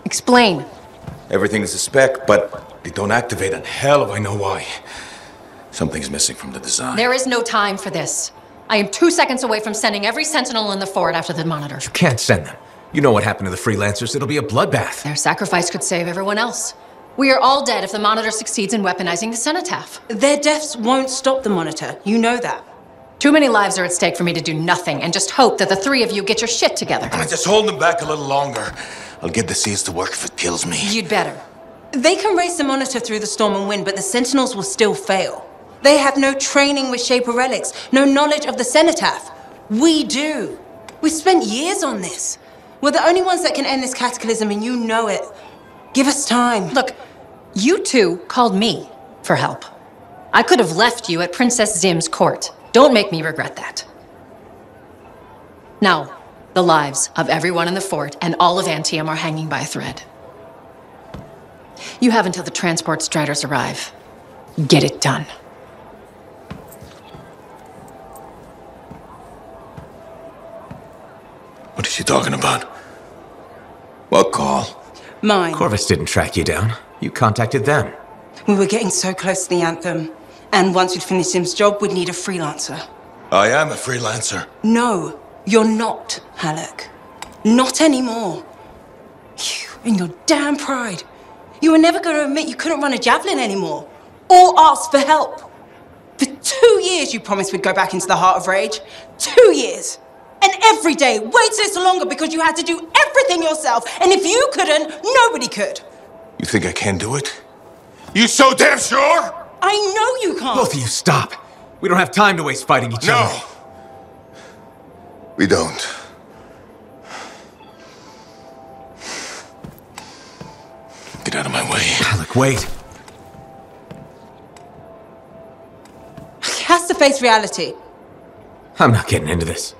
Explain. Everything is a spec, but they don't activate, and hell if I know why. Something's missing from the design. There is no time for this. I am 2 seconds away from sending every sentinel in the fort after the monitor. You can't send them. You know what happened to the freelancers. It'll be a bloodbath. Their sacrifice could save everyone else. We are all dead if the monitor succeeds in weaponizing the cenotaph. Their deaths won't stop the monitor. You know that. Too many lives are at stake for me to do nothing and just hope that the three of you get your shit together. Just hold them back a little longer. I'll get the seals to work if it kills me. You'd better. They can race the monitor through the storm and win, but the sentinels will still fail. They have no training with Shaper relics, no knowledge of the cenotaph. We do. We've spent years on this. We're the only ones that can end this cataclysm, and you know it. Give us time. Look, you two called me for help. I could have left you at Princess Zim's court. Don't make me regret that. Now, the lives of everyone in the fort and all of Anthem are hanging by a thread. You have until the transport striders arrive. Get it done. What is she talking about? What call? Mine. Corvus didn't track you down. You contacted them. We were getting so close to the Anthem. And once we'd finished Sim's job, we'd need a freelancer. I am a freelancer. No, you're not, Halleck. Not anymore. You and your damn pride. You were never going to admit you couldn't run a javelin anymore. Or ask for help. For 2 years you promised we'd go back into the heart of rage. 2 years. And every day, wait a little longer because you had to do everything yourself. And if you couldn't, nobody could. You think I can do it? You so damn sure? I know you can't. Both of you, stop. We don't have time to waste fighting each other. No. We don't. Get out of my way. Alec, wait. He has to face reality. I'm not getting into this.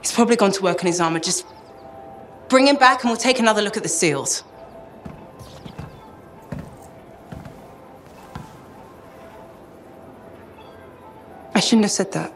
He's probably gone to work on his armor. Just bring him back and we'll take another look at the seals. I shouldn't have said that.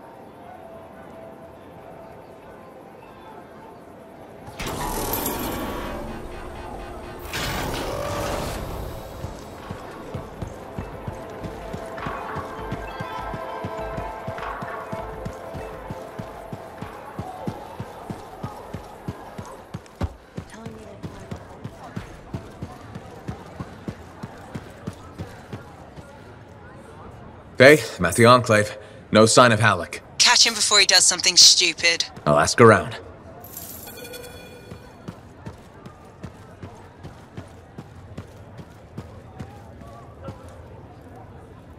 Faye, I'm at the Enclave. No sign of Halleck. Catch him before he does something stupid. I'll ask around.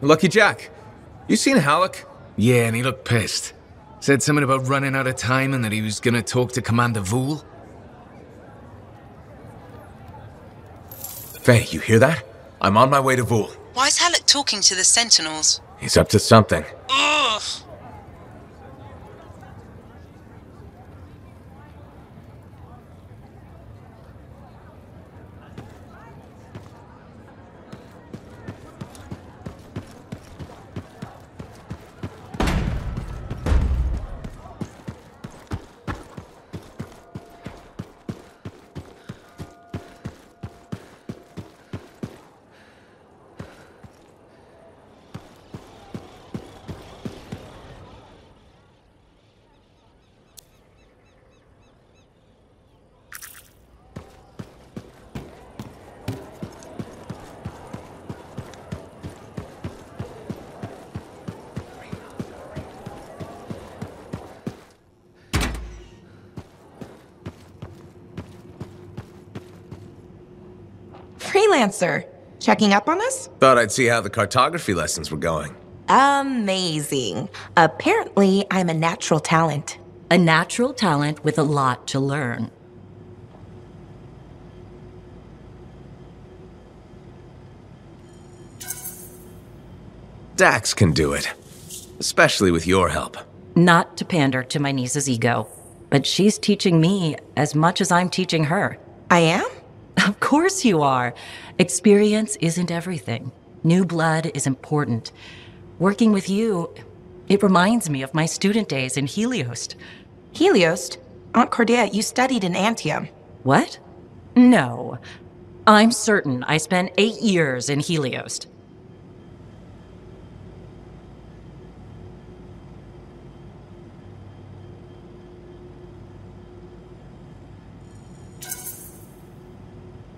Lucky Jack, you seen Halleck? Yeah, and he looked pissed. Said something about running out of time and that he was gonna talk to Commander Vool. Faye, you hear that? I'm on my way to Vool. Why is Halleck talking to the sentinels? He's up to something. Ugh! Freelancer. Checking up on us? Thought I'd see how the cartography lessons were going. Amazing. Apparently, I'm a natural talent. A natural talent with a lot to learn. Dax can do it. Especially with your help. Not to pander to my niece's ego, but she's teaching me as much as I'm teaching her. I am? Of course you are. Experience isn't everything. New blood is important. Working with you, it reminds me of my student days in Helios. Helios? Aunt Cordia, you studied in Anthem. What? No. I'm certain I spent 8 years in Helios.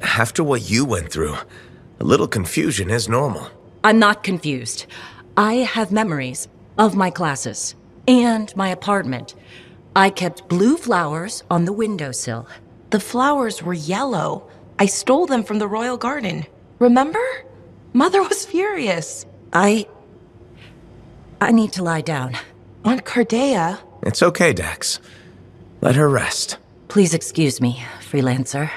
After what you went through, a little confusion is normal. I'm not confused. I have memories of my classes and my apartment. I kept blue flowers on the windowsill. The flowers were yellow. I stole them from the royal garden. Remember? Mother was furious. I need to lie down. Aunt Cardea. It's okay, Dax. Let her rest. Please excuse me, freelancer.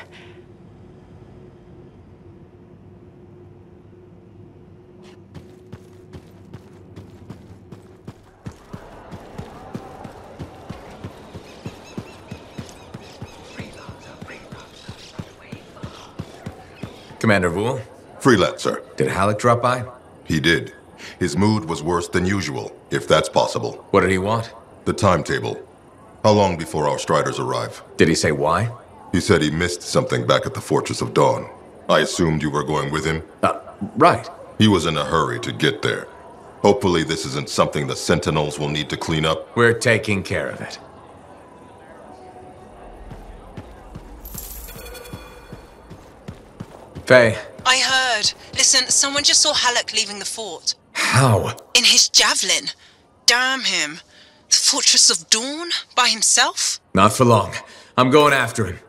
Commander Vool, Freelancer. did Halleck drop by? He did. His mood was worse than usual, if that's possible. What did he want? The timetable. How long before our Striders arrive? Did he say why? He said he missed something back at the Fortress of Dawn. I assumed you were going with him? Right. He was in a hurry to get there. Hopefully this isn't something the Sentinels will need to clean up. We're taking care of it. Faye. I heard. Listen, someone just saw Halleck leaving the fort. How? In his javelin. Damn him. The Fortress of Dawn? By himself? Not for long. I'm going after him.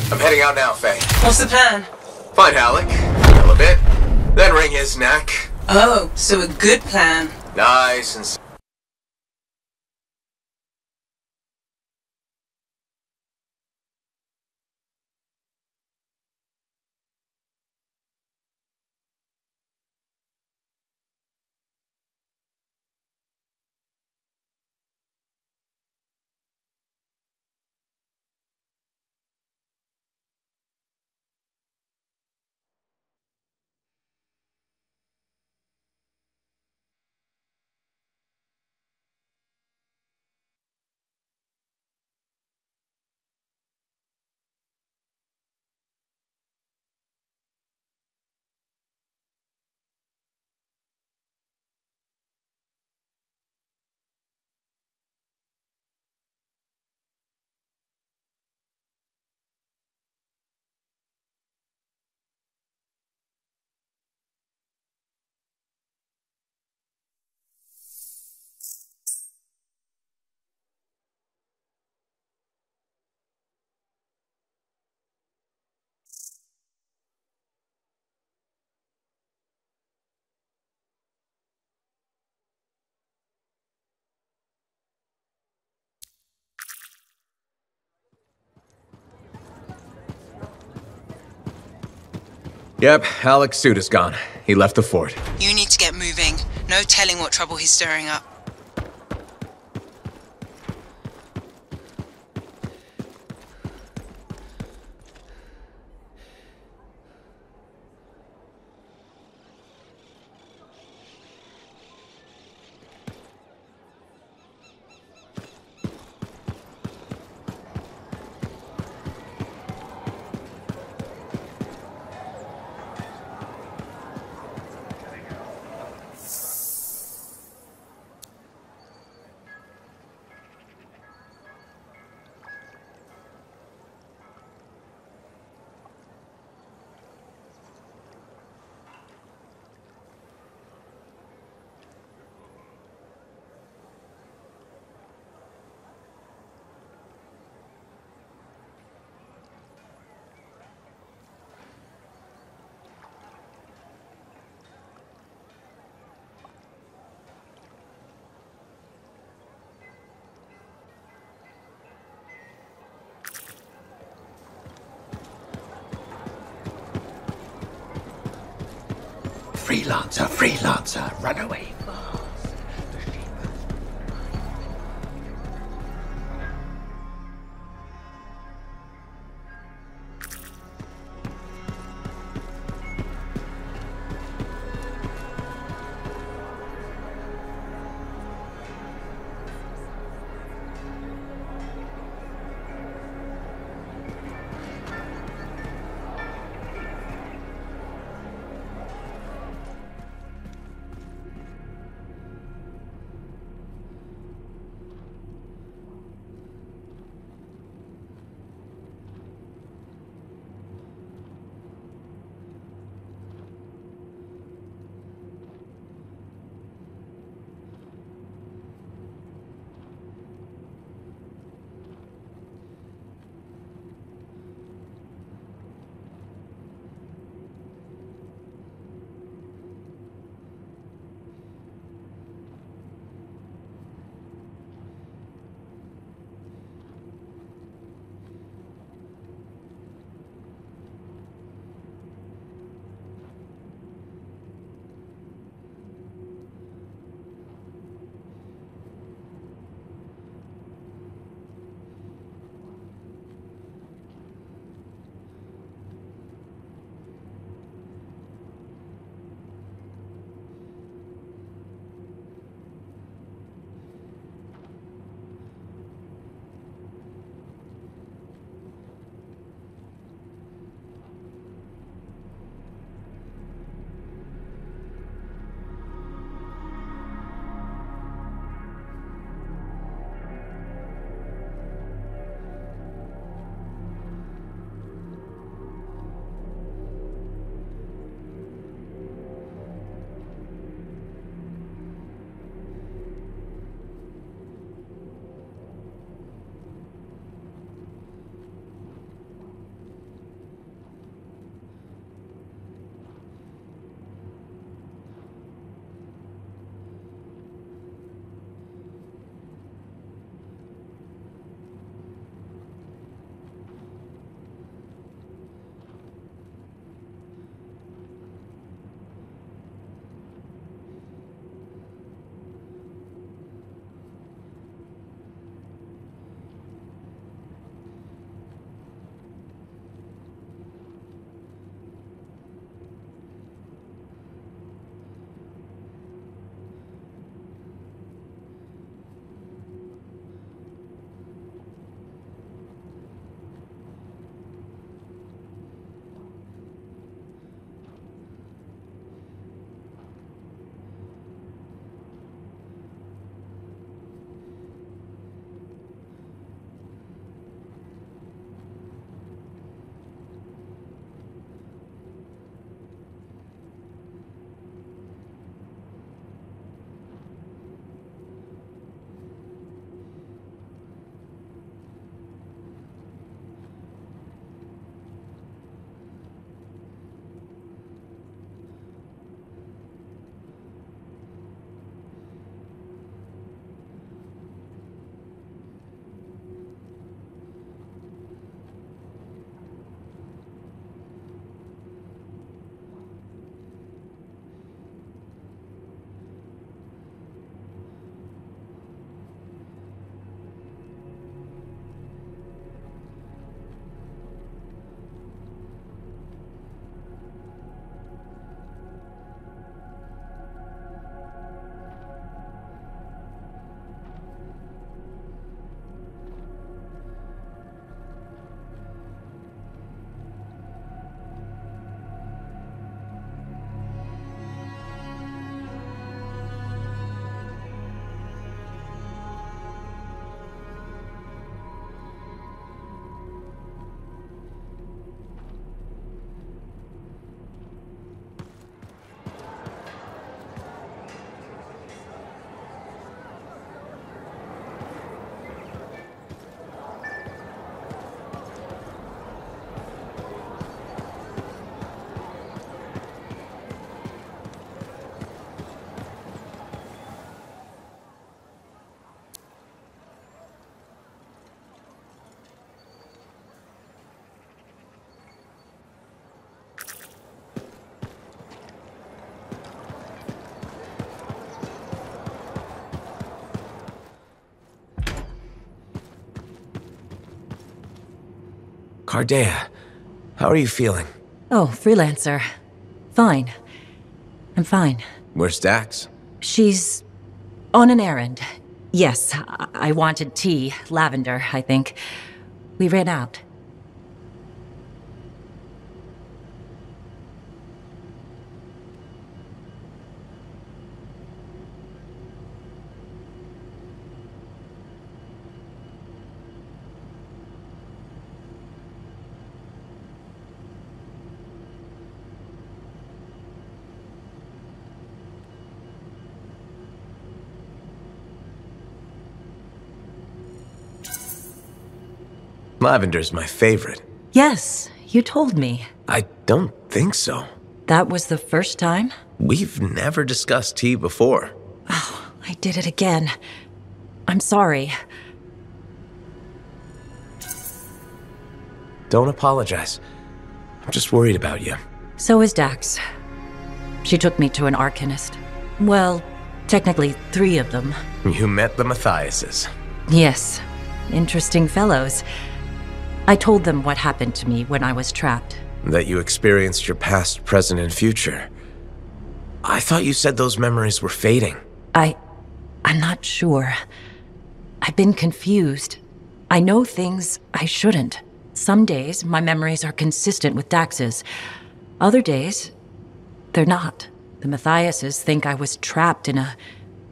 I'm heading out now, Faye. What's the plan? Find Halleck, kill a bit, then wring his neck. Oh, so a good plan. Nice and Yep, Halleck's suit is gone. He left the fort. You need to get moving. No telling what trouble he's stirring up. Freelancer, freelancer, run away. Cardea, how are you feeling? Oh, freelancer. Fine. I'm fine. Where's Dax? She's on an errand. Yes, I wanted tea. Lavender, I think. We ran out. Lavender's my favorite. Yes, you told me. I don't think so. That was the first time? We've never discussed tea before. Oh, I did it again. I'm sorry. Don't apologize. I'm just worried about you. So is Dax. She took me to an Arcanist. Well, technically 3 of them. You met the Matthiases. Yes. Interesting fellows. I told them what happened to me when I was trapped. That you experienced your past, present, and future. I thought you said those memories were fading. I'm not sure. I've been confused. I know things I shouldn't. Some days, my memories are consistent with Dax's. Other days, they're not. The Matthiases think I was trapped in a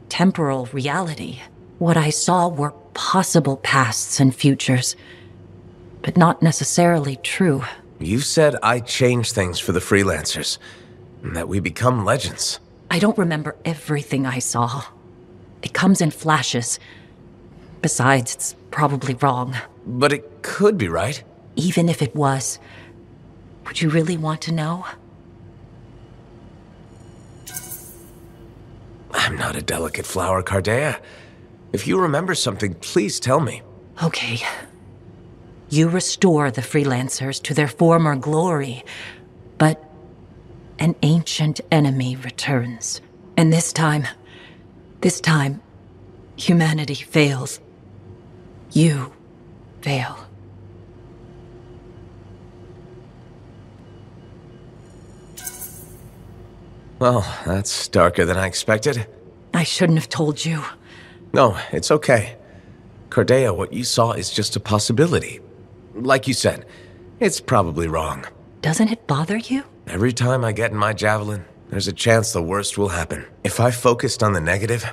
temporal reality. What I saw were possible pasts and futures, but not necessarily true. You said I changed things for the freelancers, and that we become legends. I don't remember everything I saw. It comes in flashes. Besides, it's probably wrong. But it could be right. Even if it was, would you really want to know? I'm not a delicate flower, Cardea. If you remember something, please tell me. Okay. You restore the freelancers to their former glory, but an ancient enemy returns. And this time, humanity fails. You fail. Well, that's darker than I expected. I shouldn't have told you. No, it's okay. Cardea, what you saw is just a possibility. Like you said, it's probably wrong. Doesn't it bother you? Every time I get in my javelin, there's a chance the worst will happen. If I focused on the negative,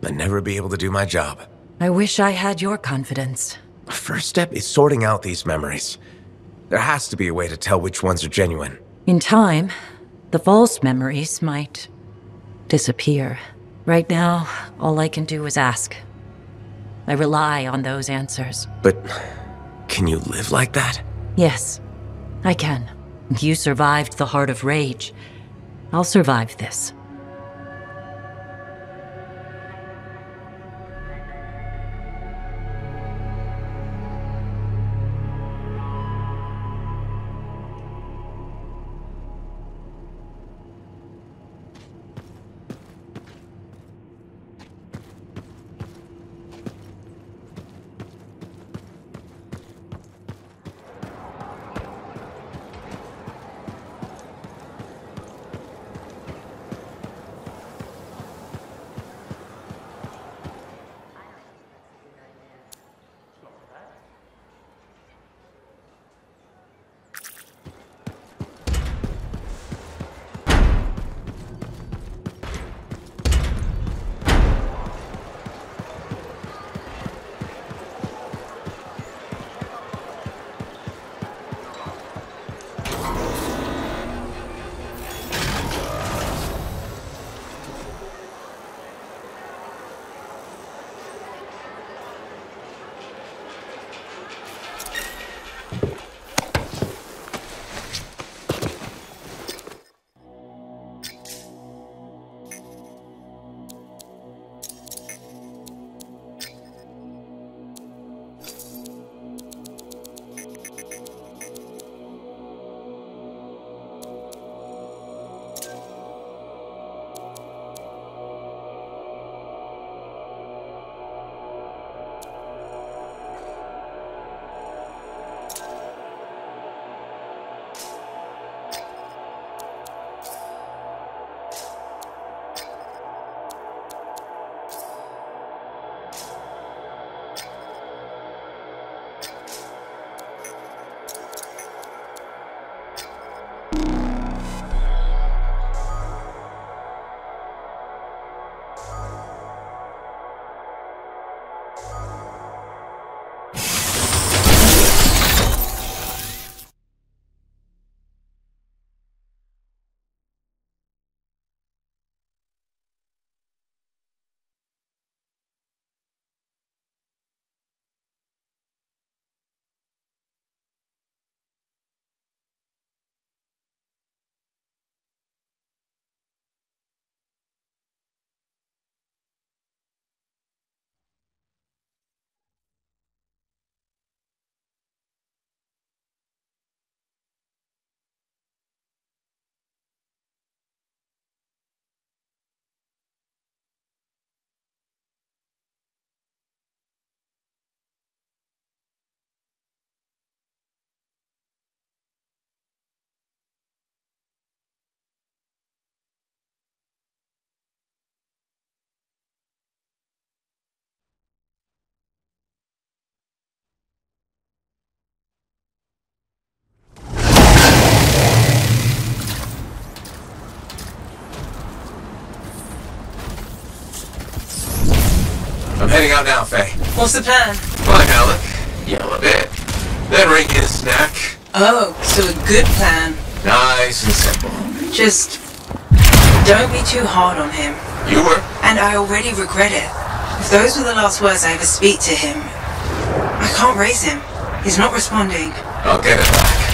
I'd never be able to do my job. I wish I had your confidence. The first step is sorting out these memories. There has to be a way to tell which ones are genuine. In time, the false memories might disappear. Right now, all I can do is ask. I rely on those answers. But can you live like that? Yes, I can. You survived the Heart of Rage. I'll survive this. out now, Faye. What's the plan? Find Alec, yell a bit, then ring his snack. Oh, so a good plan. Nice and simple. Just don't be too hard on him. You were? And I already regret it. If those were the last words I ever speak to him, I can't raise him. He's not responding. I'll get it back.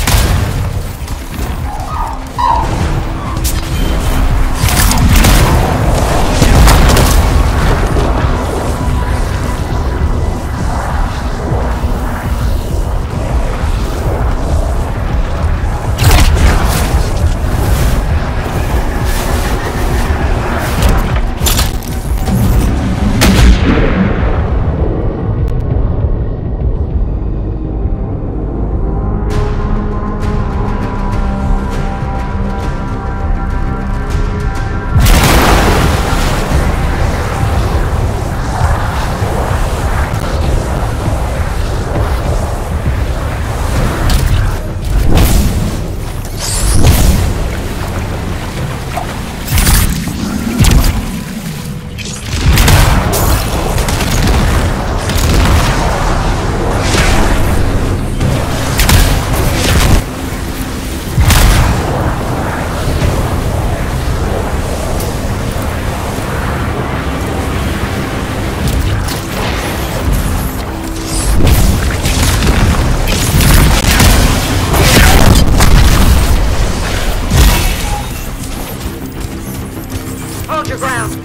Hold your ground.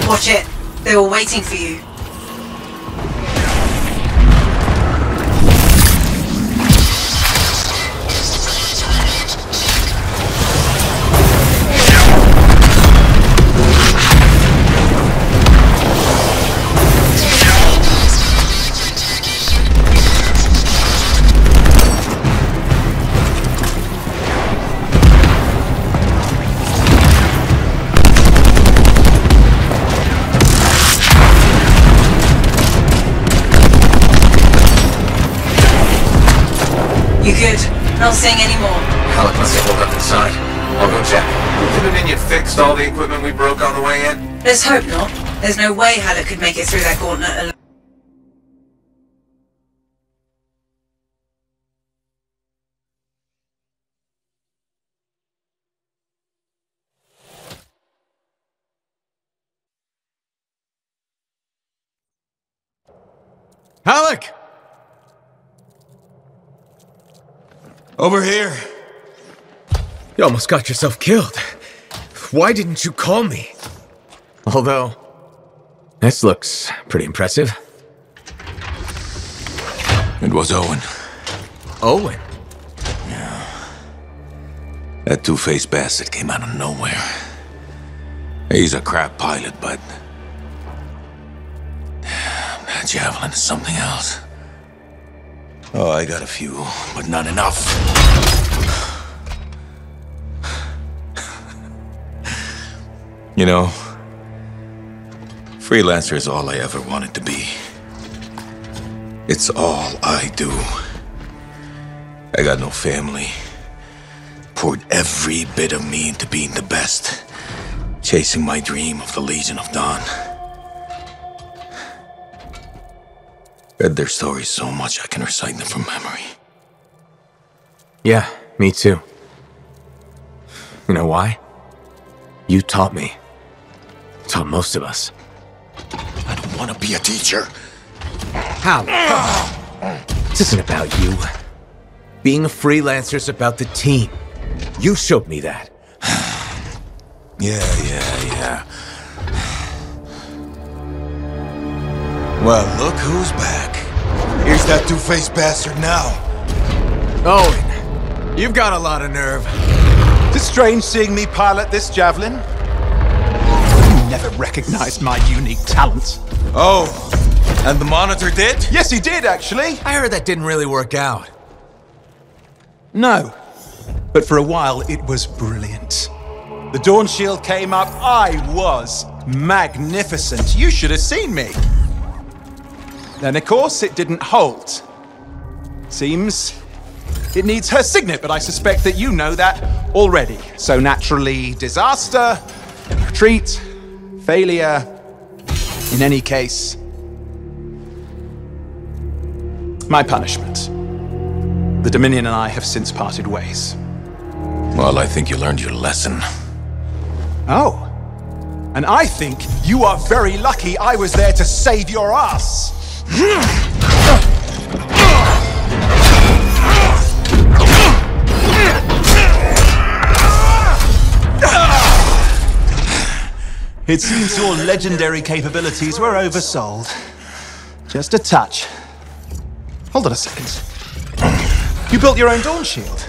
Watch it. They were waiting for you. You good? Not seeing any more. Alec must have pulled up inside. I'll go check. Did the minion fixed all the equipment we broke on the way in? Let's hope not. There's no way Halleck could make it through that gauntlet alone. Alec! Over here. You almost got yourself killed. Why didn't you call me? Although, this looks pretty impressive. It was Owen. Owen? That two-faced bastard came out of nowhere. He's a crap pilot, but that javelin is something else. Oh, I got a few, but not enough. You know, freelancer is all I ever wanted to be. It's all I do. I got no family. Poured every bit of me into being the best. Chasing my dream of the Legion of Dawn. Read their stories so much I can recite them from memory. Yeah, me too. You know why? You taught me. Taught most of us. I don't want to be a teacher. How? This isn't about you. Being a freelancer is about the team. You showed me that. Yeah. Well, look who's back. Here's that two-faced bastard now. Owen, you've got a lot of nerve. It's strange seeing me pilot this javelin. You never recognized my unique talent. Oh, and the Monitor did? Yes, he did, actually. I heard that didn't really work out. No, but for a while it was brilliant. The Dawn Shield came up, I was magnificent. You should have seen me. Then, of course, it didn't hold. Seems it needs her signet, but I suspect that you know that already. So naturally, disaster, retreat, failure. In any case, my punishment. The Dominion and I have since parted ways. Well, I think you learned your lesson. Oh. And I think you are very lucky I was there to save your ass. It seems your legendary capabilities were oversold. Just a touch. Hold on a second. You built your own Dawn Shield.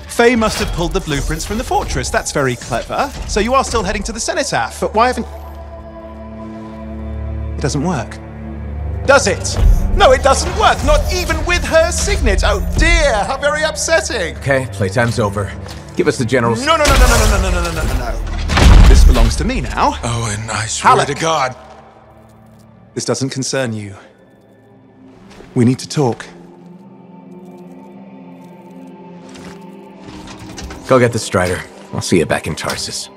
Faye must have pulled the blueprints from the fortress. That's very clever. So you are still heading to the Cenotaph, but why haven't... It doesn't work. Does it? No, it doesn't work. Not even with her signet. Oh dear, how very upsetting. Okay, playtime's over. Give us the general's... No. This belongs to me now. Oh, and I swear to God. This doesn't concern you. We need to talk. Go get the Strider. I'll see you back in Tarsus.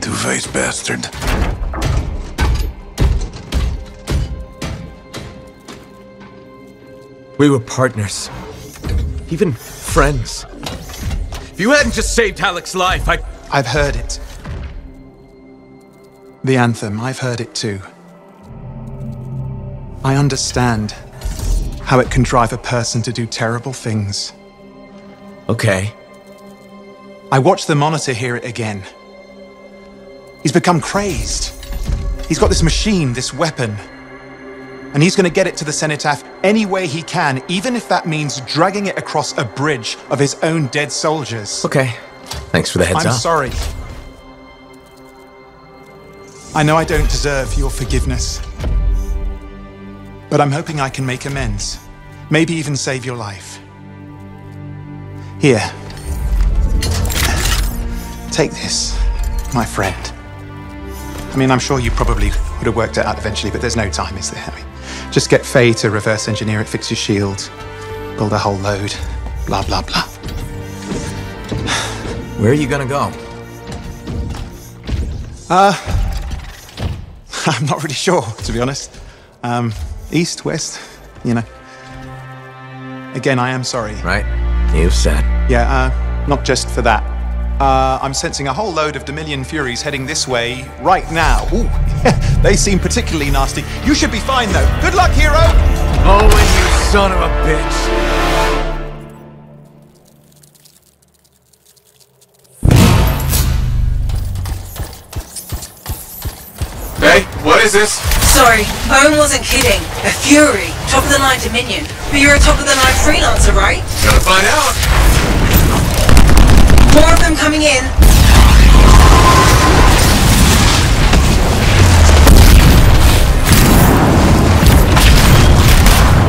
Two-faced bastard. We were partners. Even friends. If you hadn't just saved Halleck's life, I've heard it. The Anthem, I've heard it too. I understand how it can drive a person to do terrible things. Okay. I watched the Monitor hear it again. He's become crazed. He's got this machine, this weapon. And he's going to get it to the Cenotaph any way he can, even if that means dragging it across a bridge of his own dead soldiers. Okay. Thanks for the heads up. I'm sorry. I know I don't deserve your forgiveness. But I'm hoping I can make amends. Maybe even save your life. Here. Take this, my friend. I mean, I'm sure you probably would have worked it out eventually, but there's no time, is there? I mean, just get Faye to reverse engineer it, fix your shield, build a whole load, blah, blah, blah. Where are you gonna go? I'm not really sure, to be honest. East, west, you know. Again, I am sorry. Right. You've said. Yeah, not just for that. I'm sensing a whole load of Dominion Furies heading this way right now. Ooh, they seem particularly nasty. You should be fine, though. Good luck, hero! Owen, you son of a bitch! Hey, what is this? Sorry, Owen wasn't kidding. A Fury, top-of-the-line Dominion. But you're a top-of-the-line freelancer, right? Gonna find out. More of them coming in.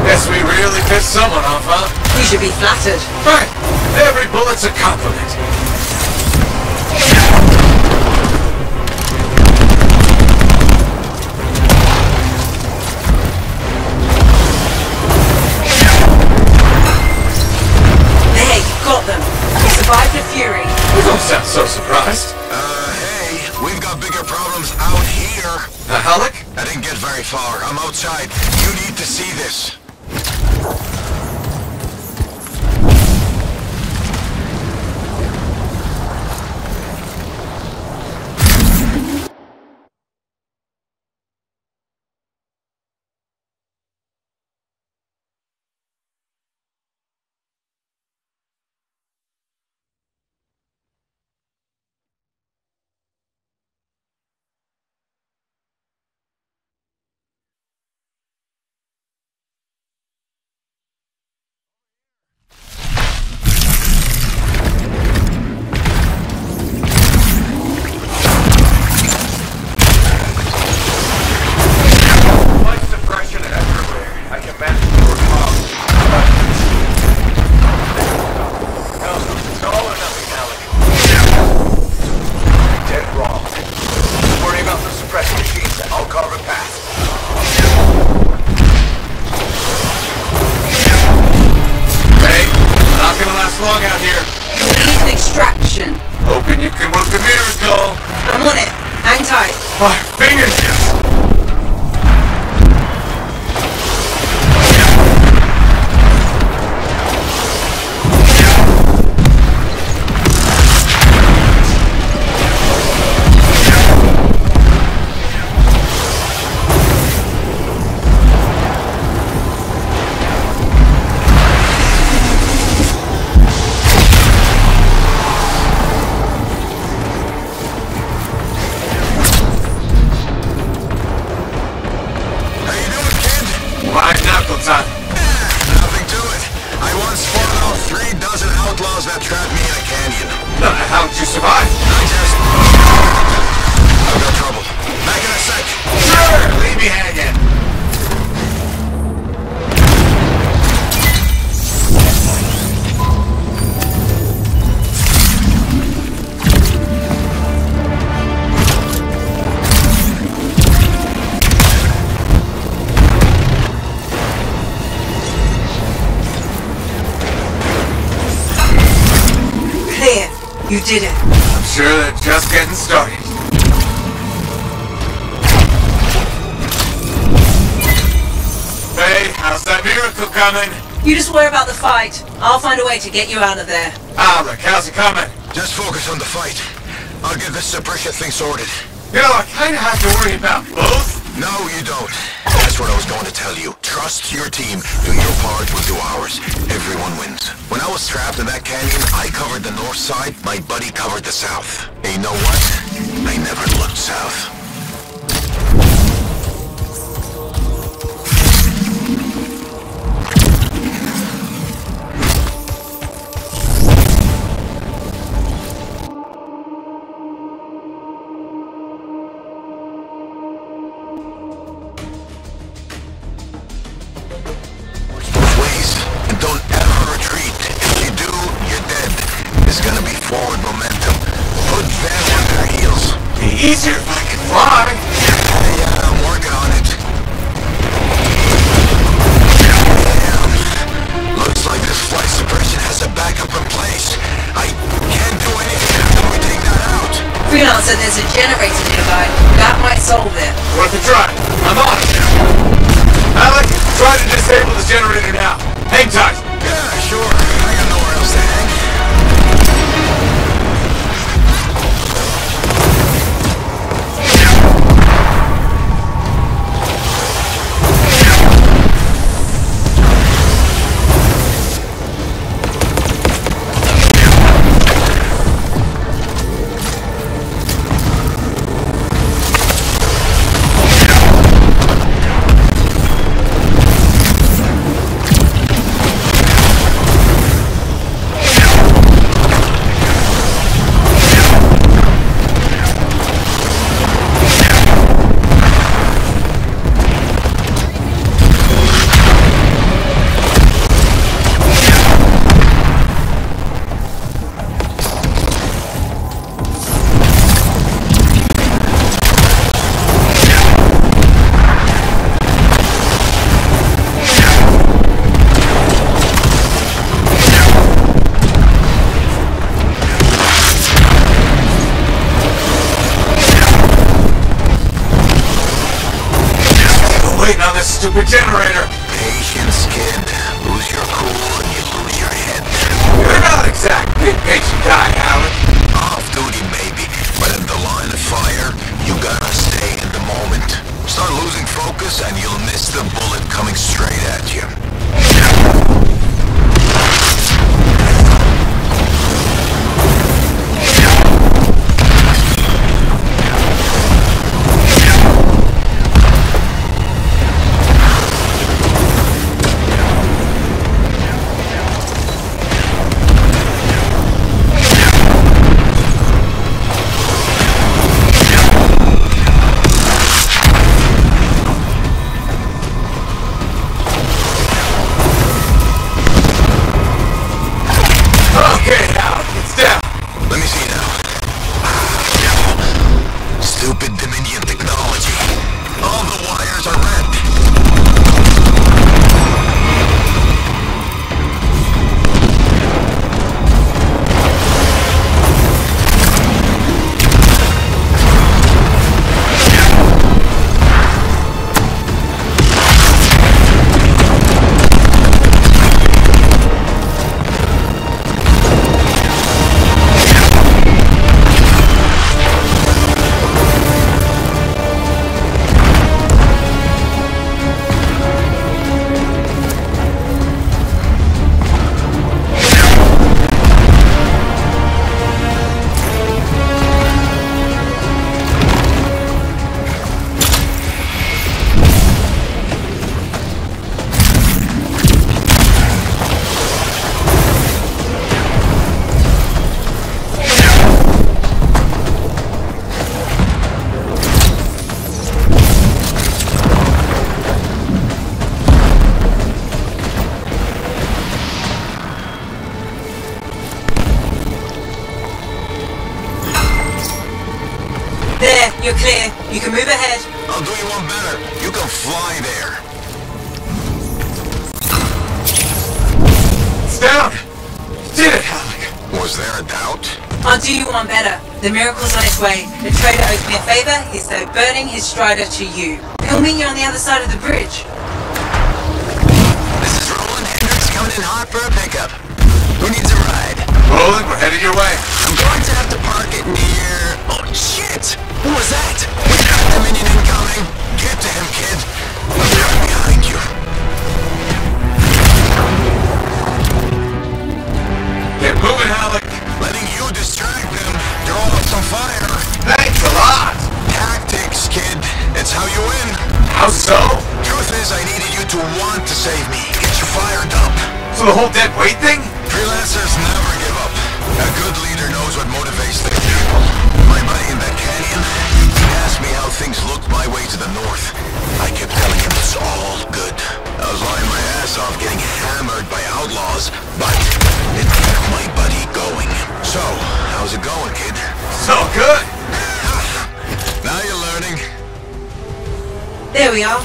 Guess we really pissed someone off, huh? You should be flattered. Right. Every bullet's a compliment. Got them. You survived a Fury. You don't sound so surprised. Hey, we've got bigger problems out here. Halleck? I didn't get very far. I'm outside. You need to see this. We need an extraction. Hoping you can work a miracle. I'm on it. Hang tight. My fingertips. Nothing to it. I once fought off 3 dozen outlaws that trapped me in a canyon. How'd you survive? I've got trouble. Back in a sec. Sure, leave me hanging. You did it. I'm sure they're just getting started. Hey, how's that miracle coming? You just worry about the fight. I'll find a way to get you out of there. Alec, how's it coming? Just focus on the fight. I'll get this suppression thing sorted. You know, I kinda have to worry about both. No, you don't. That's what I was going to tell you. Trust your team. Do your part, we'll do ours. Everyone wins. When I was trapped in that canyon, I covered the north side, my buddy covered the south. And you know what? I never looked south. Forward momentum. Put them on their heels. Be easier if I could fly. Yeah, I'm working on it. Damn. Looks like this flight suppression has a backup in place. I can't do anything until we take that out. Freelancer, there's a generator nearby. That might solve it. Worth a try. I'm on it. Alec, try to disable the generator now. Hang tight. Yeah, sure. I got nowhere else to hang. Stupid generator! Patience, kid. Lose your cool and you lose your head. You're not exactly a patient guy, Alec. Off duty, maybe. But in the line of fire, you gotta stay in the moment. Start losing focus and you'll miss the bullet coming straight at you. You're clear. You can move ahead. I'll do you one better. You can fly there. It's down! Did it, Alec? Was there a doubt? I'll do you one better. The miracle's on its way. The trader owes me a favor. He's burning his strider to you. He'll meet you on the other side of the bridge. This is Roland Hendricks coming in hot for a pickup. Who needs a ride? Roland, we're headed your way. I'm going to have to park it near... Oh, shit! What was that? We got Dominion incoming. Get to him, kid. I'll be right behind you. Get moving, Alec. Letting you distract them. Draw up some fire. Thanks a lot. Tactics, kid. It's how you win. How so? Truth is, I needed you to want to save me. Get you fired up. So the whole dead weight thing? Freelancers never give up. A good leader knows what motivates their people. My buddy in that canyon, he asked me how things looked my way to the north. I kept telling him it's all good. I was lying my ass off getting hammered by outlaws, but it kept my buddy going. So, how's it going, kid? So good. Now you're learning. There we are.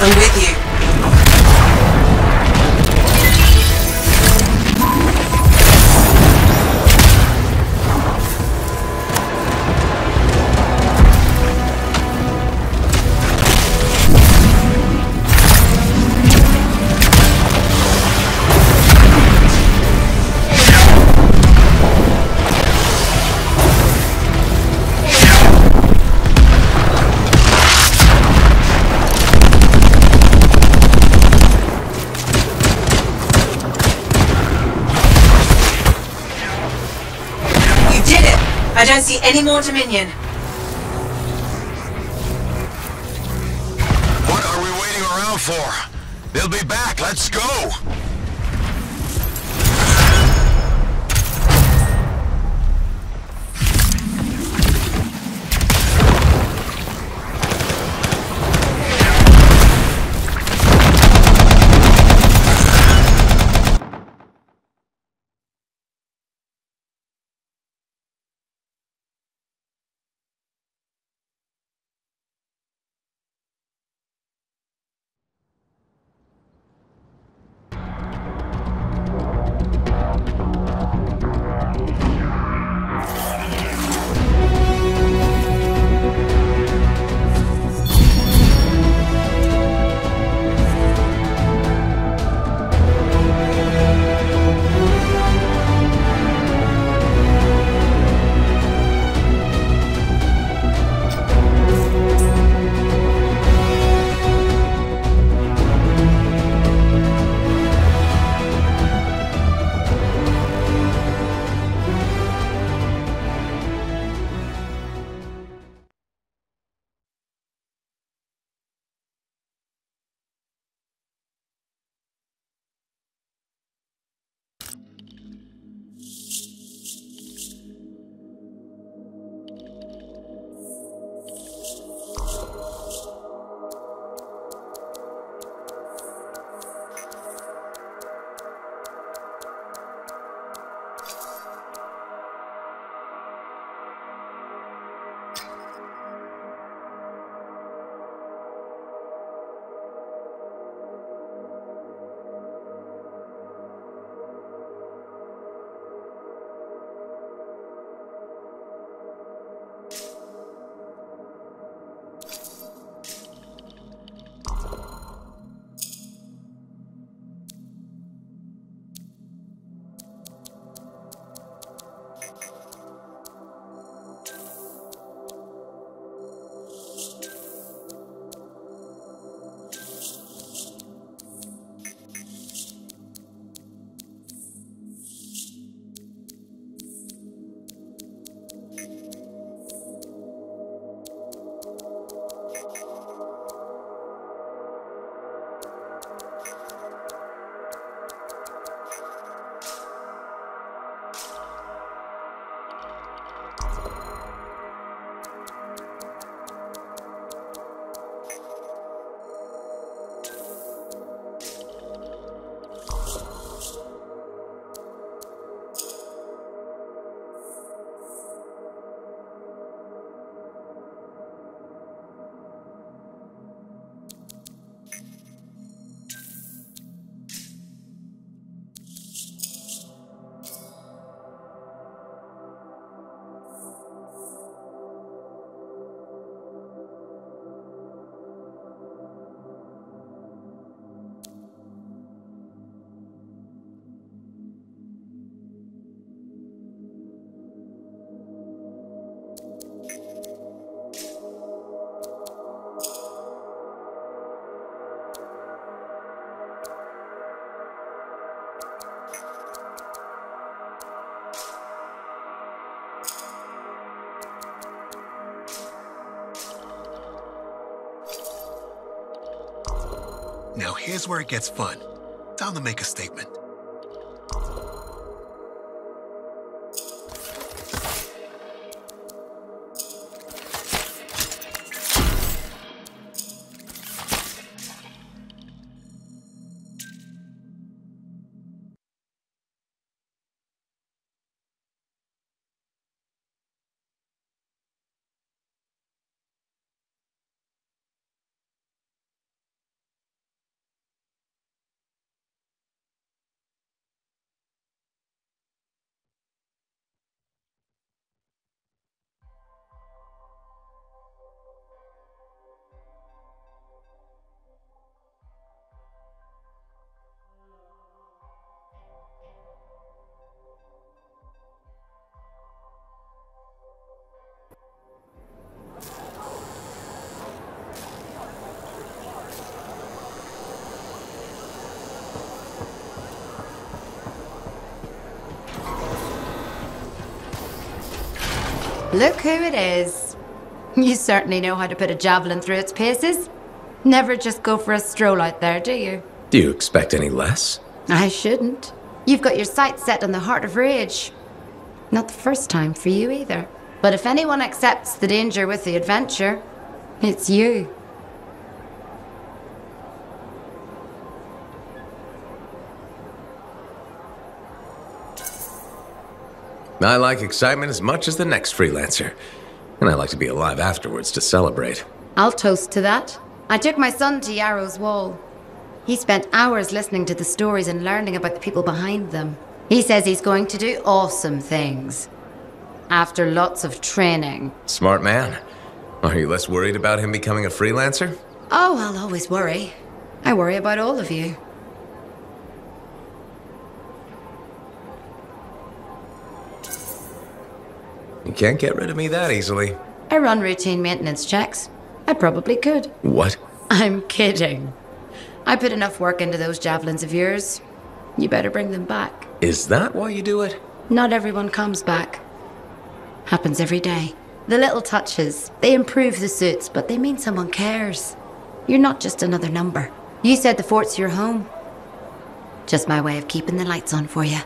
I'm with you. I don't see any more Dominion. What are we waiting around for? They'll be back. Let's go. Now here's where it gets fun. Time to make a statement. Look who it is. You certainly know how to put a javelin through its paces. Never just go for a stroll out there, do you? Do you expect any less? I shouldn't. You've got your sights set on the heart of rage. Not the first time for you either. But if anyone accepts the danger with the adventure, it's you. I like excitement as much as the next freelancer. And I like to be alive afterwards to celebrate. I'll toast to that. I took my son to Yarrow's Wall. He spent hours listening to the stories and learning about the people behind them. He says he's going to do awesome things. After lots of training. Smart man. Are you less worried about him becoming a freelancer? Oh, I'll always worry. I worry about all of you. You can't get rid of me that easily. I run routine maintenance checks. I probably could. What? I'm kidding. I put enough work into those javelins of yours. You better bring them back. Is that why you do it? Not everyone comes back. Happens every day. The little touches, they improve the suits, but they mean someone cares. You're not just another number. You said the fort's your home. Just my way of keeping the lights on for you.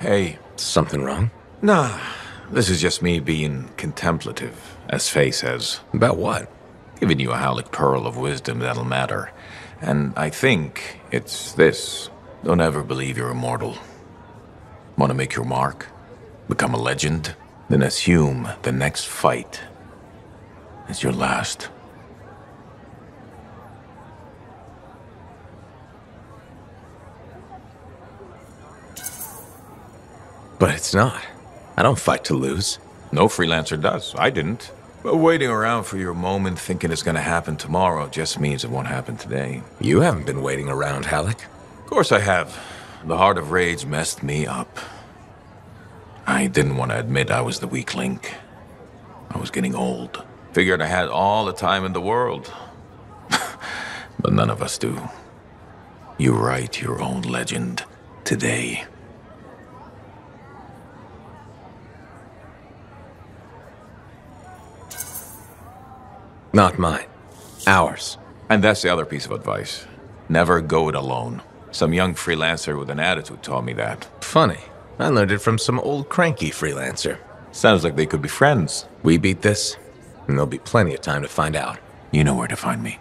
Hey. Something wrong? Nah, this is just me being contemplative, as Faye says. About what? Giving you a Howlick pearl of wisdom that'll matter. And I think it's this. Don't ever believe you're immortal. Want to make your mark? Become a legend? Then assume the next fight is your last. But it's not. I don't fight to lose. No freelancer does. I didn't. But waiting around for your moment thinking it's gonna happen tomorrow just means it won't happen today. You haven't been waiting around, Halleck. Of course I have. The heart of rage messed me up. I didn't want to admit I was the weak link. I was getting old. Figured I had all the time in the world. But none of us do. You write your own legend today. Not mine. Ours. And that's the other piece of advice. Never go it alone. Some young freelancer with an attitude taught me that. Funny. I learned it from some old cranky freelancer. Sounds like they could be friends. We beat this, and there'll be plenty of time to find out. You know where to find me.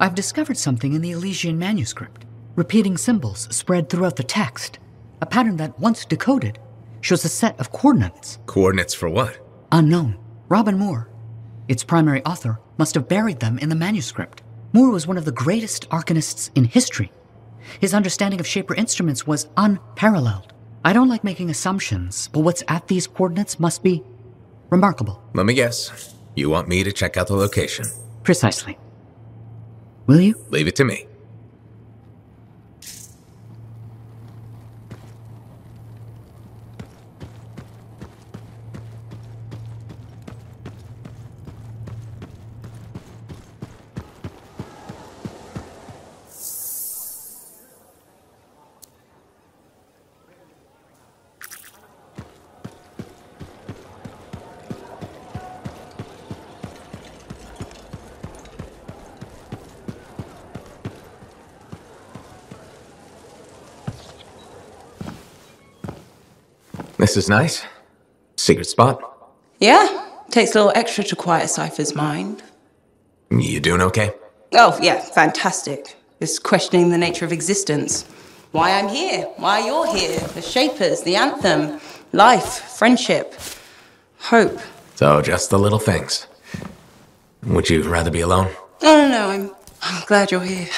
I've discovered something in the Elysian manuscript. Repeating symbols spread throughout the text. A pattern that, once decoded, shows a set of coordinates. Coordinates for what? Unknown. Robin Moore, its primary author, must have buried them in the manuscript. Moore was one of the greatest arcanists in history. His understanding of Shaper instruments was unparalleled. I don't like making assumptions, but what's at these coordinates must be remarkable. Let me guess. You want me to check out the location? Precisely. Will you? Leave it to me. This is nice. Secret spot. Yeah, takes a little extra to quiet Cypher's mind. You doing okay? Oh, yeah, fantastic. Just questioning the nature of existence. Why I'm here, why you're here, the Shapers, the Anthem, life, friendship, hope. So, just the little things. Would you rather be alone? No, I'm glad you're here.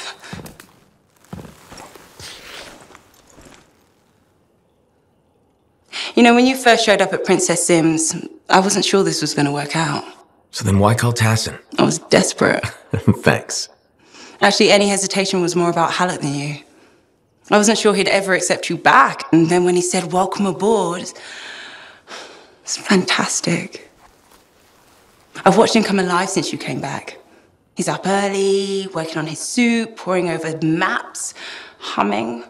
You know, when you first showed up at Princess Zim's, I wasn't sure this was going to work out. So then why call Tassin? I was desperate. Thanks. Actually, any hesitation was more about Halleck than you. I wasn't sure he'd ever accept you back. And then when he said, welcome aboard, it's fantastic. I've watched him come alive since you came back. He's up early, working on his suit, poring over maps, humming.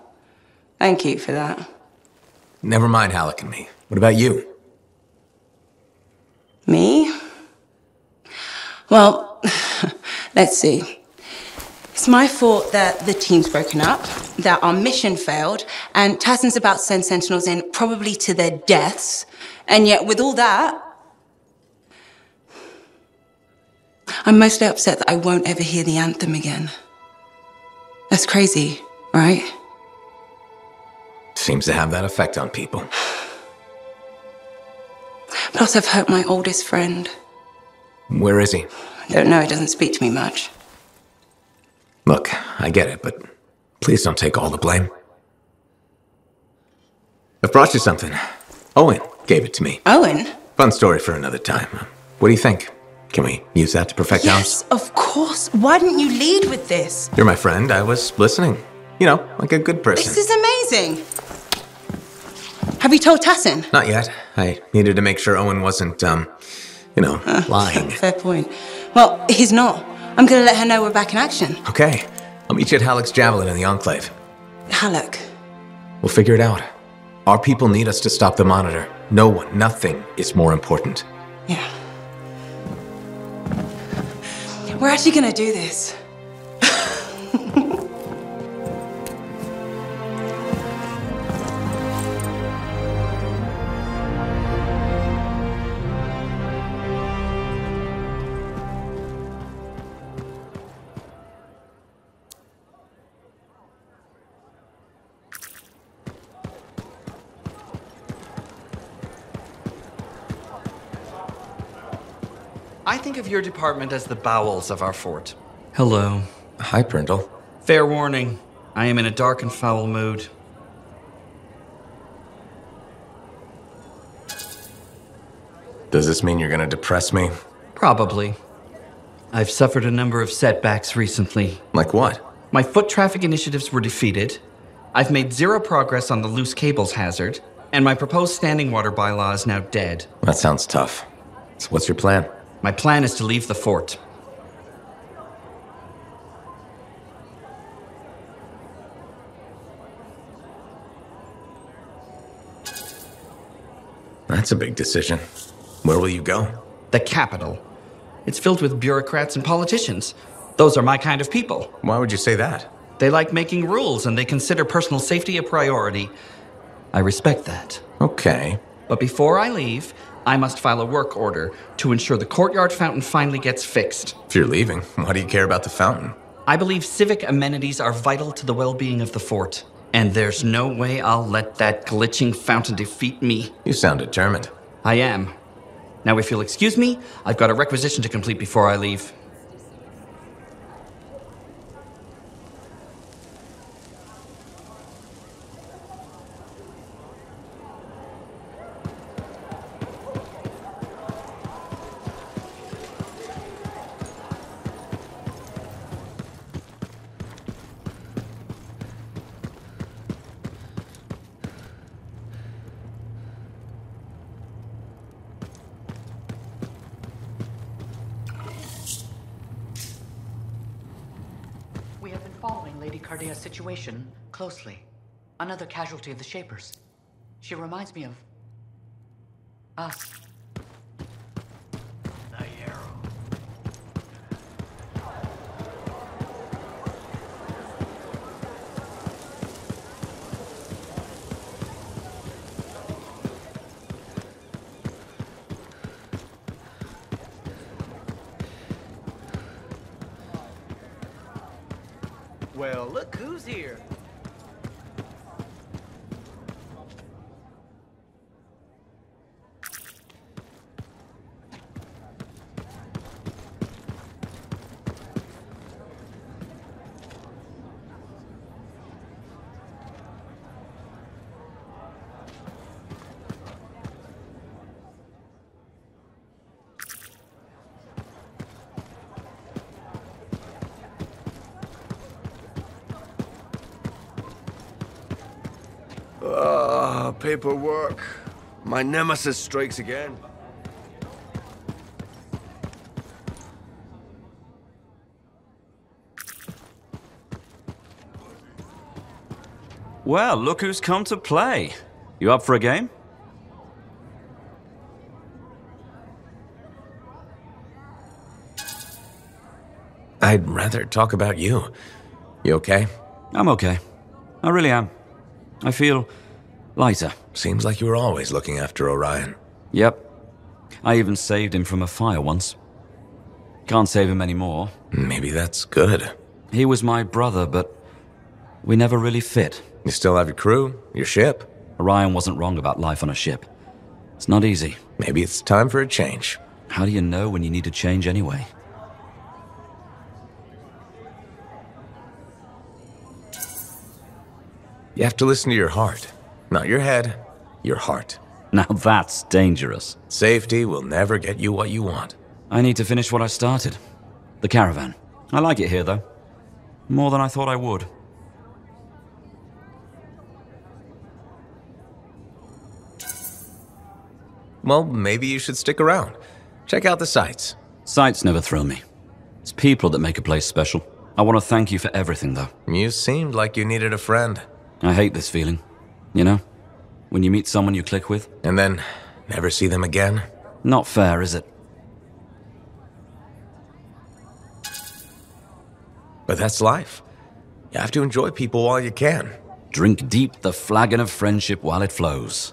Thank you for that. Never mind Halleck and me. What about you? Me? Well, let's see. It's my fault that the team's broken up, that our mission failed, and Tassin's about to send Sentinels in, probably to their deaths. And yet, with all that, I'm mostly upset that I won't ever hear the anthem again. That's crazy, right? Seems to have that effect on people. Plus, I've hurt my oldest friend. Where is he? I don't know, he doesn't speak to me much. Look, I get it, but please don't take all the blame. I've brought you something. Owen gave it to me. Owen? Fun story for another time. What do you think? Can we use that to perfect ours? Yes, of course. Why didn't you lead with this? You're my friend. I was listening. You know, like a good person. This is amazing. Have you told Tassin? Not yet. I needed to make sure Owen wasn't, lying. Fair point. Well, he's not. I'm gonna let her know we're back in action. Okay. I'll meet you at Halleck's Javelin in the Enclave. Halleck. We'll figure it out. Our people need us to stop the Monitor. No one, nothing is more important. Yeah. We're actually gonna do this. I think of your department as the bowels of our fort. Hello. Hi, Brindle. Fair warning, I am in a dark and foul mood. Does this mean you're gonna depress me? Probably. I've suffered a number of setbacks recently. Like what? My foot traffic initiatives were defeated. I've made zero progress on the loose cables hazard, and my proposed standing water bylaw is now dead. That sounds tough. So what's your plan? My plan is to leave the fort. That's a big decision. Where will you go? The capital. It's filled with bureaucrats and politicians. Those are my kind of people. Why would you say that? They like making rules and they consider personal safety a priority. I respect that. Okay. But before I leave, I must file a work order to ensure the courtyard fountain finally gets fixed. If you're leaving, why do you care about the fountain? I believe civic amenities are vital to the well-being of the fort. And there's no way I'll let that glitching fountain defeat me. You sound determined. I am. Now, if you'll excuse me, I've got a requisition to complete before I leave. We have been following Lady Cardea's situation closely. Another casualty of the Shapers. She reminds me of us. Well, look who's here. Paperwork. My nemesis strikes again. Well, look who's come to play. You up for a game? I'd rather talk about you. You okay? I'm okay. I really am. I feel lighter. Seems like you were always looking after Orion. Yep. I even saved him from a fire once. Can't save him anymore. Maybe that's good. He was my brother, but we never really fit. You still have your crew, your ship? Orion wasn't wrong about life on a ship. It's not easy. Maybe it's time for a change. How do you know when you need to change anyway? You have to listen to your heart. Not your head, your heart. Now that's dangerous. Safety will never get you what you want. I need to finish what I started. The caravan. I like it here, though. More than I thought I would. Well, maybe you should stick around. Check out the sights. Sights never thrill me. It's people that make a place special. I want to thank you for everything, though. You seemed like you needed a friend. I hate this feeling. You know? When you meet someone you click with. And then never see them again? Not fair, is it? But that's life. You have to enjoy people while you can. Drink deep the flagon of friendship while it flows.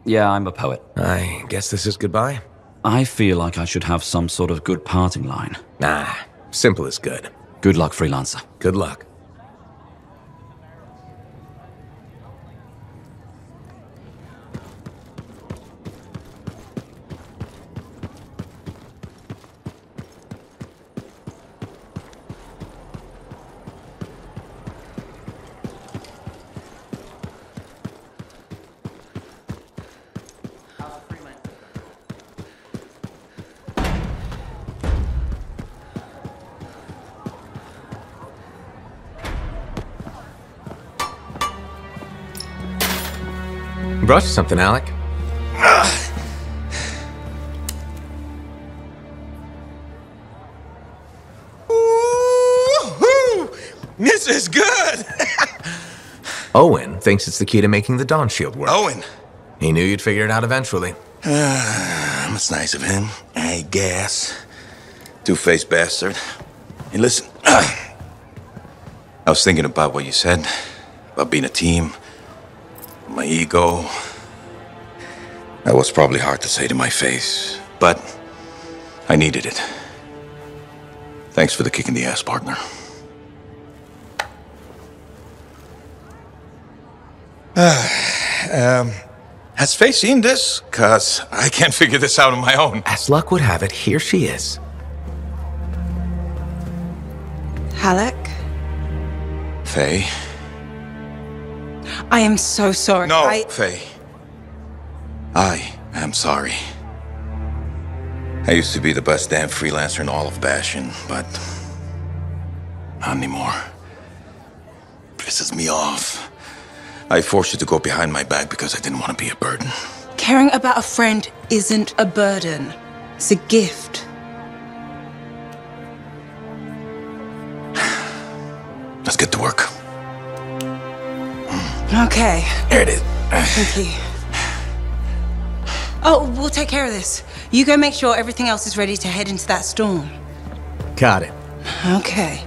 Yeah, I'm a poet. I guess this is goodbye? I feel like I should have some sort of good parting line. Nah, simple is good. Good luck, freelancer. Good luck. Brought you something, Alec. This is good! Owen thinks it's the key to making the Dawn Shield work. Owen! He knew you'd figure it out eventually. That's nice of him, I guess. Two-faced bastard. Hey, listen. I was thinking about what you said, about being a team. My ego. That was probably hard to say to my face, but I needed it. Thanks for the kick in the ass, partner. Has Faye seen this? Cause I can't figure this out on my own. As luck would have it, here she is. Halleck? Faye? I am so sorry. No, Faye. I am sorry. I used to be the best damn freelancer in all of Bastion, but not anymore. Pisses me off. I forced you to go behind my back because I didn't want to be a burden. Caring about a friend isn't a burden. It's a gift. Let's get to work. Okay. There it is. Thank you. Oh, we'll take care of this. You go make sure everything else is ready to head into that storm. Got it. Okay.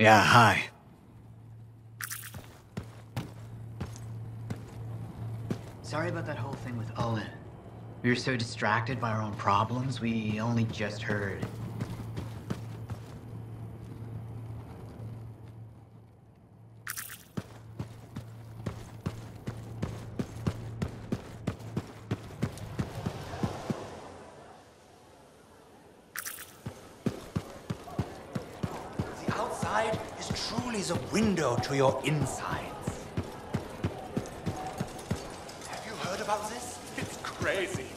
Yeah, hi. Sorry about that whole thing with Owen. We were so distracted by our own problems, we only just heard. Is a window to your insides. Have you heard about this? It's crazy.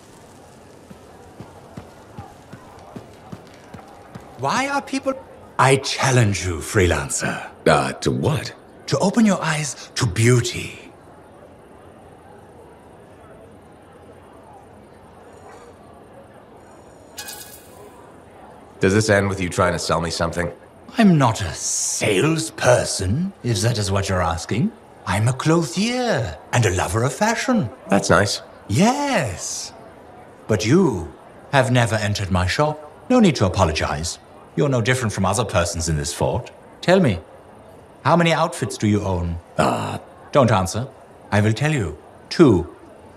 Why are people... I challenge you, freelancer. To what? To open your eyes to beauty. Does this end with you trying to sell me something? I'm not a salesperson, if that is what you're asking. I'm a clothier and a lover of fashion. That's nice. Yes. But you have never entered my shop. No need to apologize. You're no different from other persons in this fort. Tell me, how many outfits do you own? Don't answer. I will tell you. 2.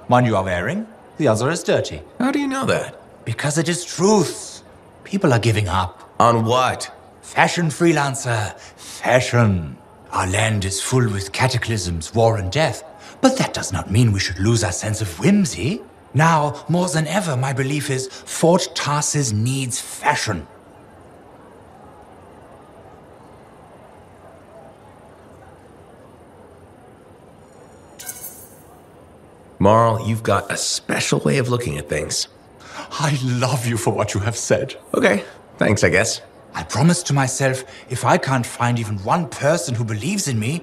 One you are wearing, the other is dirty. How do you know that? Because it is truth. People are giving up. On what? Fashion, freelancer. Fashion. Our land is full with cataclysms, war and death. But that does not mean we should lose our sense of whimsy. Now, more than ever, my belief is Fort Tarsis needs fashion. Marl, you've got a special way of looking at things. I love you for what you have said. Okay, thanks, I guess. I promised to myself, if I can't find even one person who believes in me,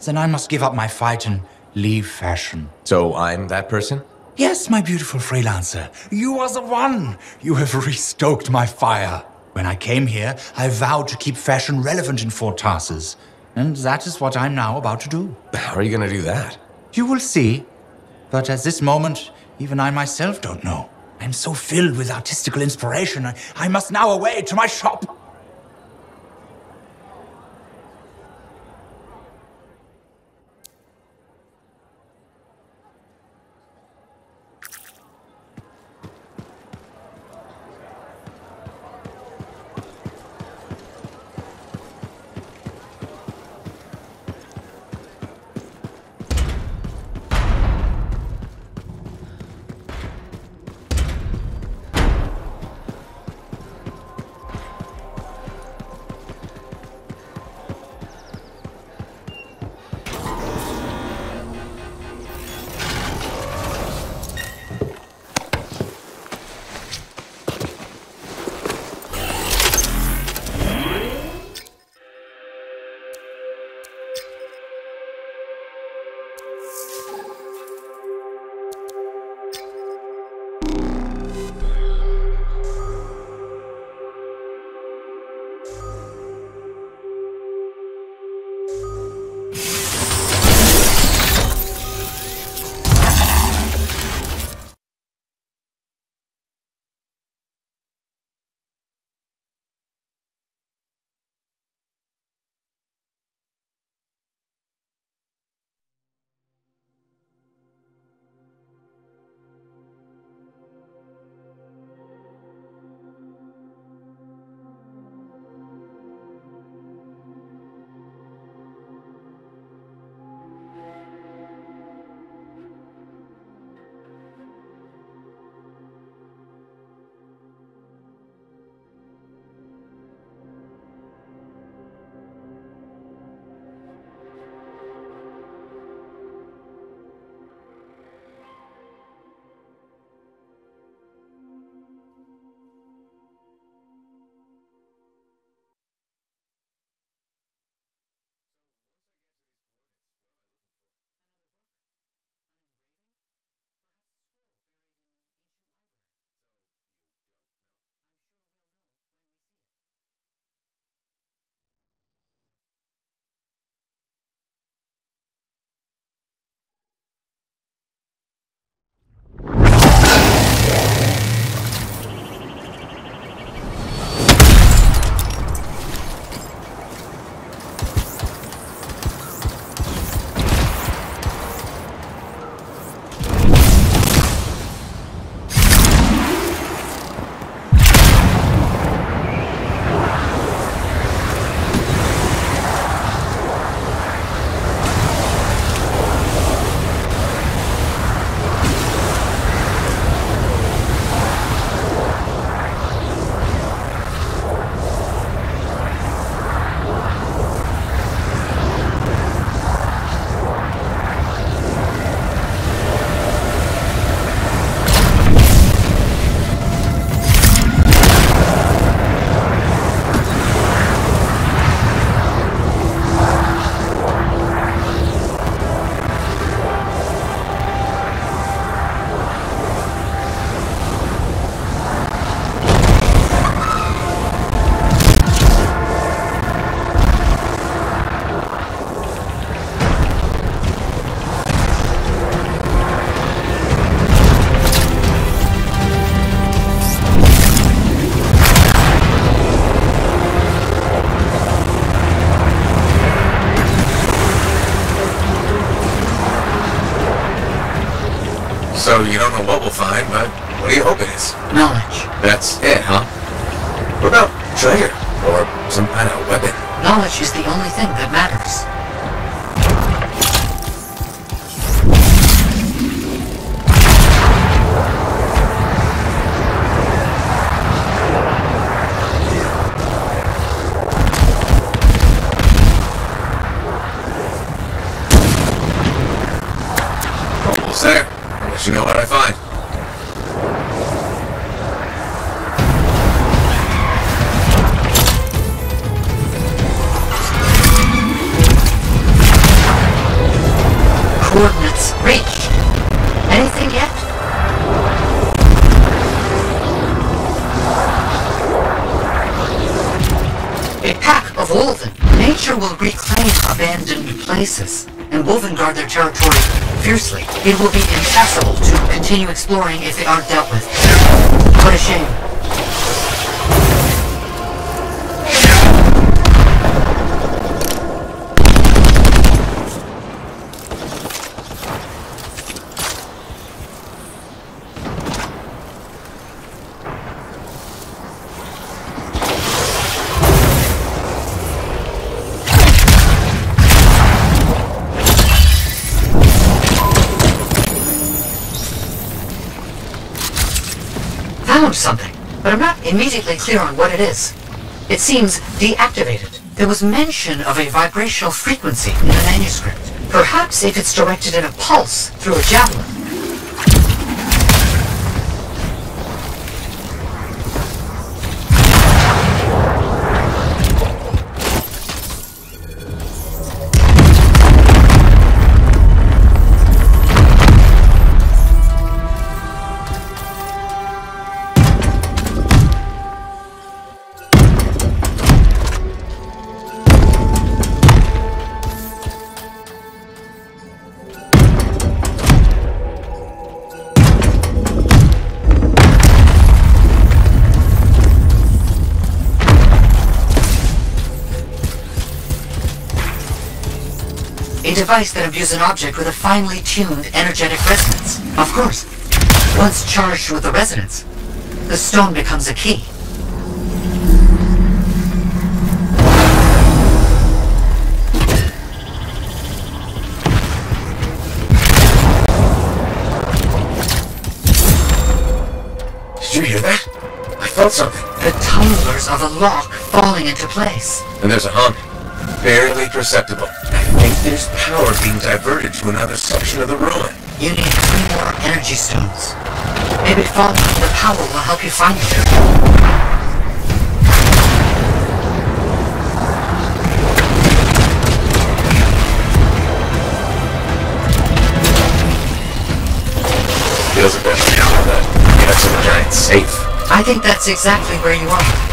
then I must give up my fight and leave fashion. So I'm that person? Yes, my beautiful freelancer. You are the one. You have restoked my fire. When I came here, I vowed to keep fashion relevant in Fort Tarsis. And that is what I'm now about to do. How are you going to do that? You will see. But at this moment, even I myself don't know. I'm so filled with artistical inspiration, I must now away to my shop. So you don't know what we'll find, but what do you hope it is? Knowledge. That's it, huh? What about treasure? Or some kind of weapon? Knowledge is the only thing that matters. Almost there. I'll let you know what I find. Coordinates reached. Anything yet? A pack of Wolven. Nature will reclaim abandoned places, and Wolven guard their territory fiercely. It will be impossible to continue exploring if they aren't dealt with. What a shame. Found something, but I'm not immediately clear on what it is. It seems deactivated. There was mention of a vibrational frequency in the manuscript. Perhaps if it's directed in a pulse through a javelin. A device that imbues an object with a finely tuned energetic resonance. Of course. Once charged with the resonance, the stone becomes a key. Did you hear that? I felt something. The tumblers of a lock falling into place. And there's a hum. Barely perceptible. I think there's power being diverted to another section of the ruin. You need 3 more energy stones. Maybe following the power will help you find them. Feels a bit like that. Yeah, it's a giant safe. I think that's exactly where you are.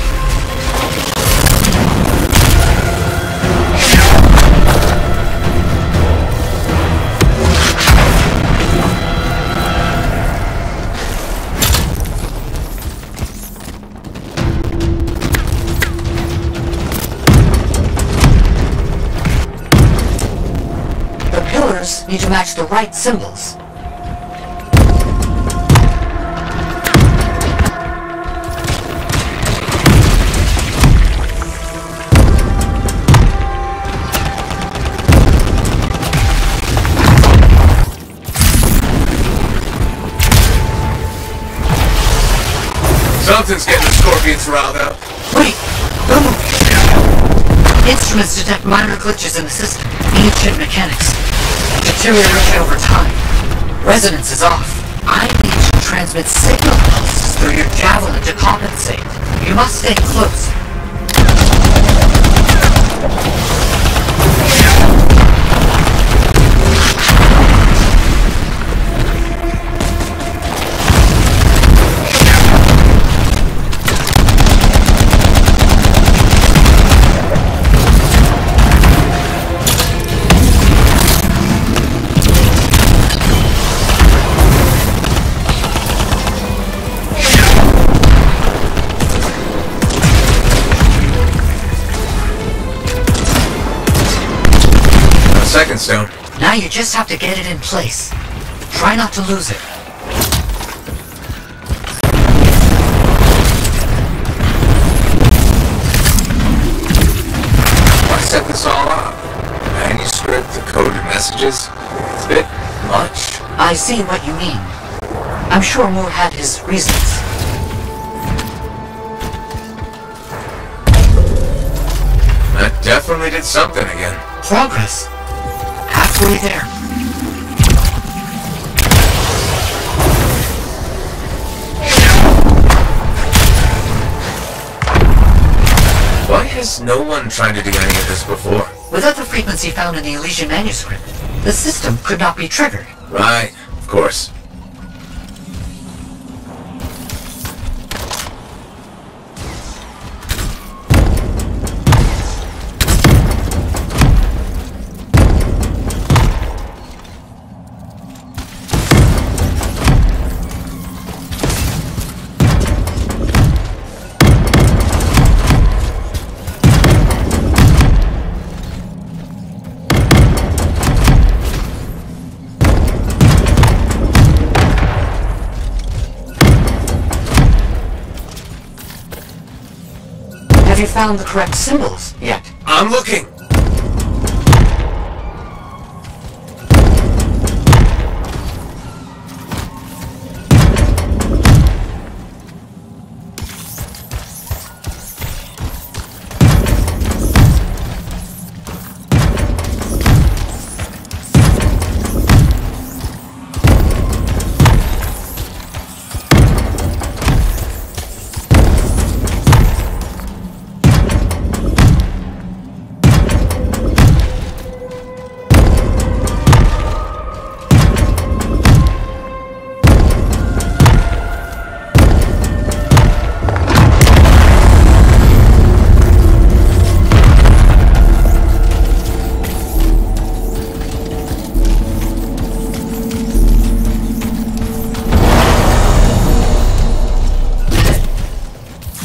Need to match the right symbols. Something's getting the scorpions riled up. Wait! Don't move! Instruments detect minor glitches in the system. Ancient mechanics. Deterioration over time. Resonance is off. I need to transmit signal pulses through your javelin to compensate. You must stay close. Second stone. Now you just have to get it in place. Try not to lose it. messages? It's a bit much. I see what you mean. I'm sure Moore had his reasons. That definitely did something again. Progress. Halfway there. Why has no one tried to do any of this before? Without the frequency found in the Elysian manuscript, the system could not be triggered. Right, of course. Have you found the correct symbols yet? I'm looking!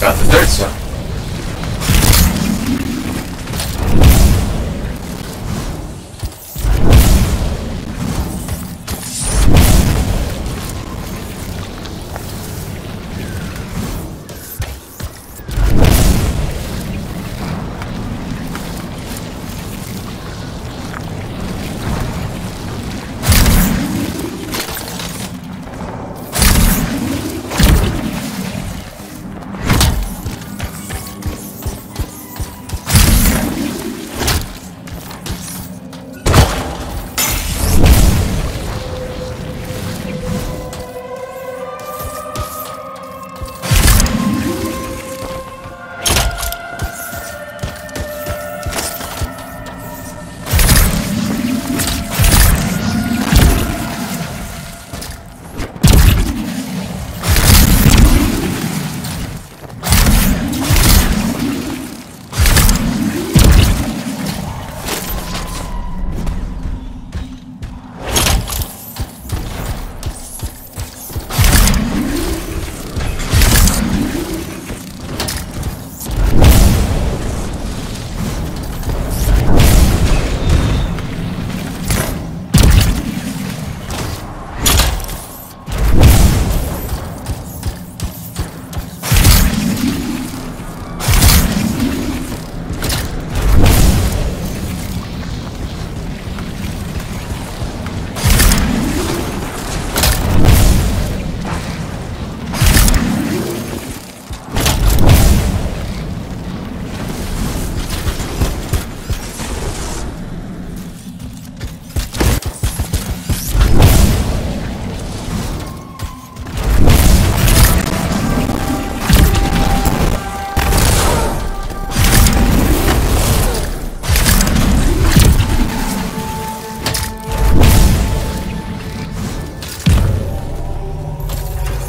Got the third stone.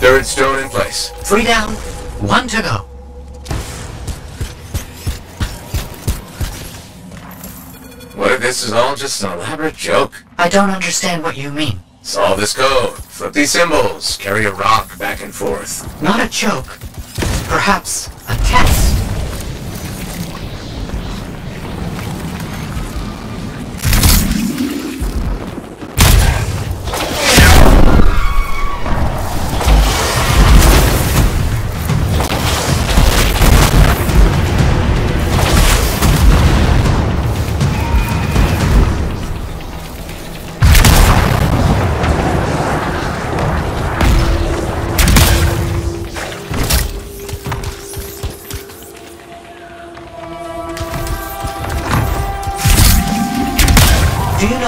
Third stone in place. 3 down, 1 to go. What if this is all just an elaborate joke? I don't understand what you mean. Solve this code. Flip these symbols. Carry a rock back and forth. Not a joke. Perhaps a test.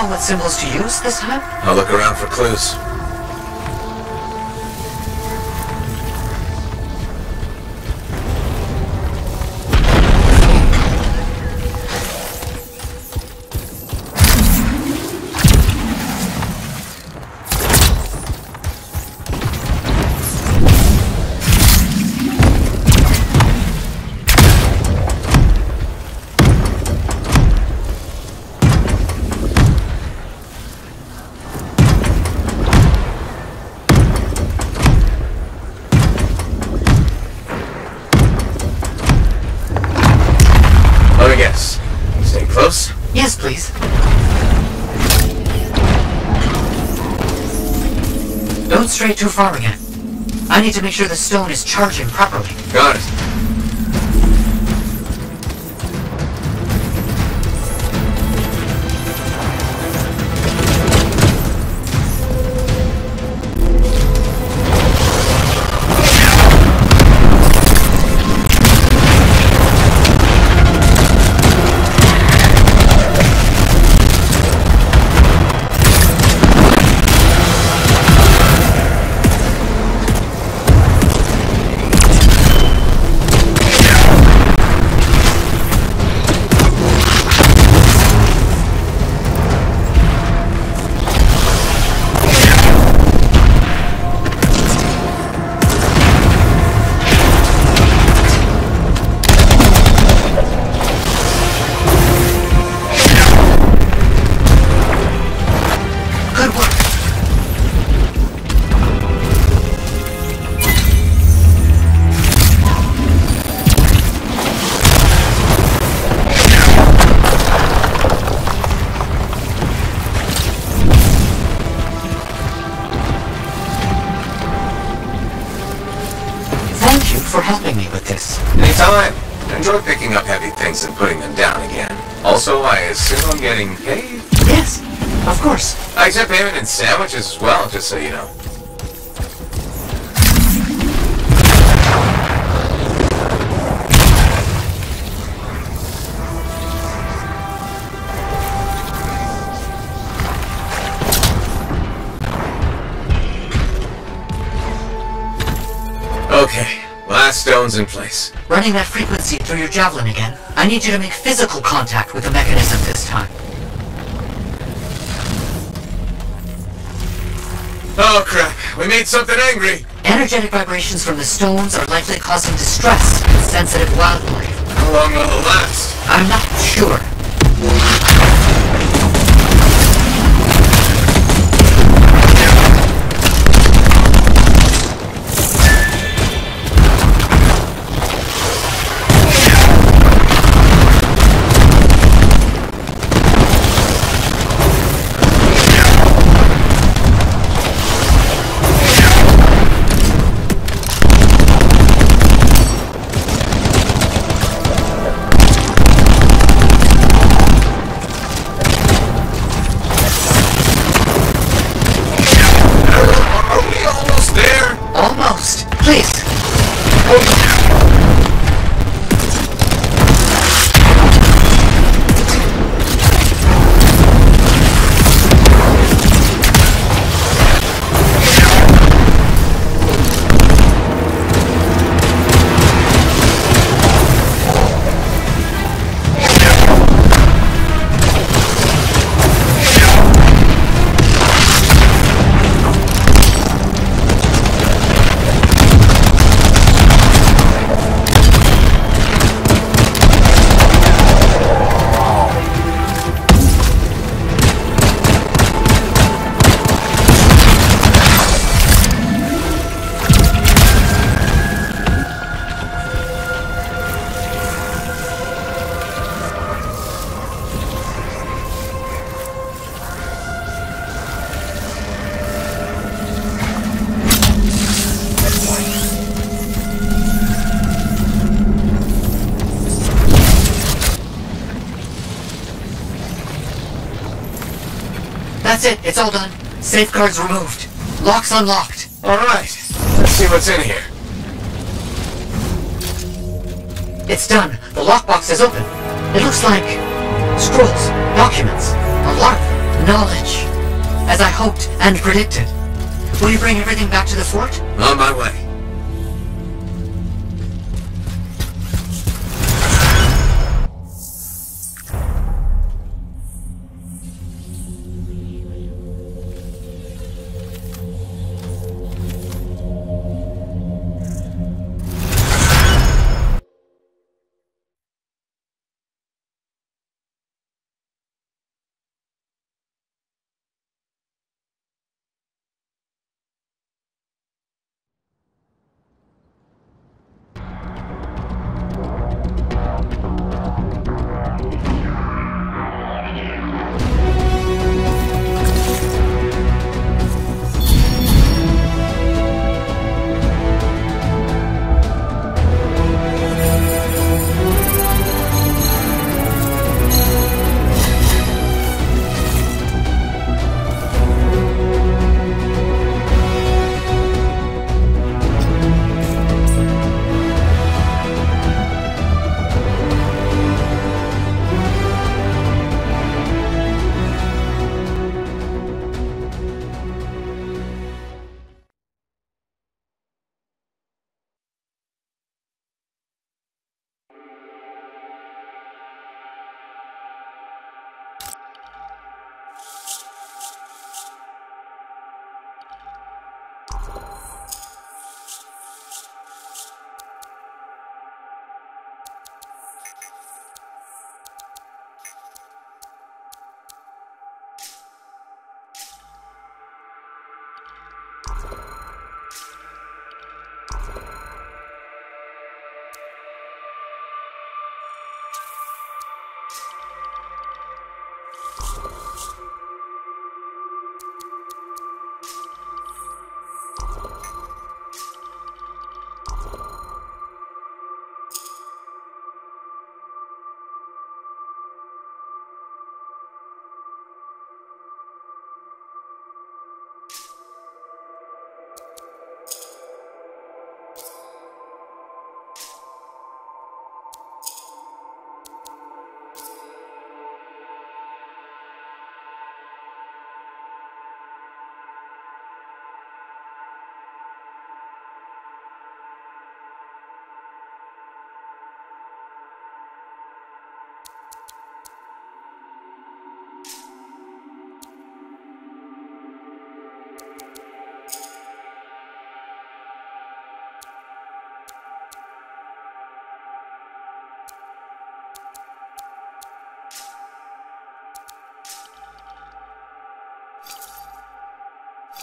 know what symbols to use this time? I'll look around for clues. Yes. Stay close. Yes, please. Don't stray too far again. I need to make sure the stone is charging properly. Got it. For helping me with this. Anytime. Enjoy picking up heavy things and putting them down again. Also, I assume I'm getting paid? Yes, of course. I accept payment in sandwiches as well, just so you know. Okay. Last stone's in place. Running that frequency through your javelin again. I need you to make physical contact with the mechanism this time. Oh crap, we made something angry. Energetic vibrations from the stones are likely causing distress in sensitive wildlife. How long will it last? I'm not sure. That's it. It's all done. Safeguards removed. Locks unlocked. All right. Let's see what's in here. It's done. The lockbox is open. It looks like scrolls, documents, a lot of them. Knowledge, as I hoped and predicted. Will you bring everything back to the fort? On my way.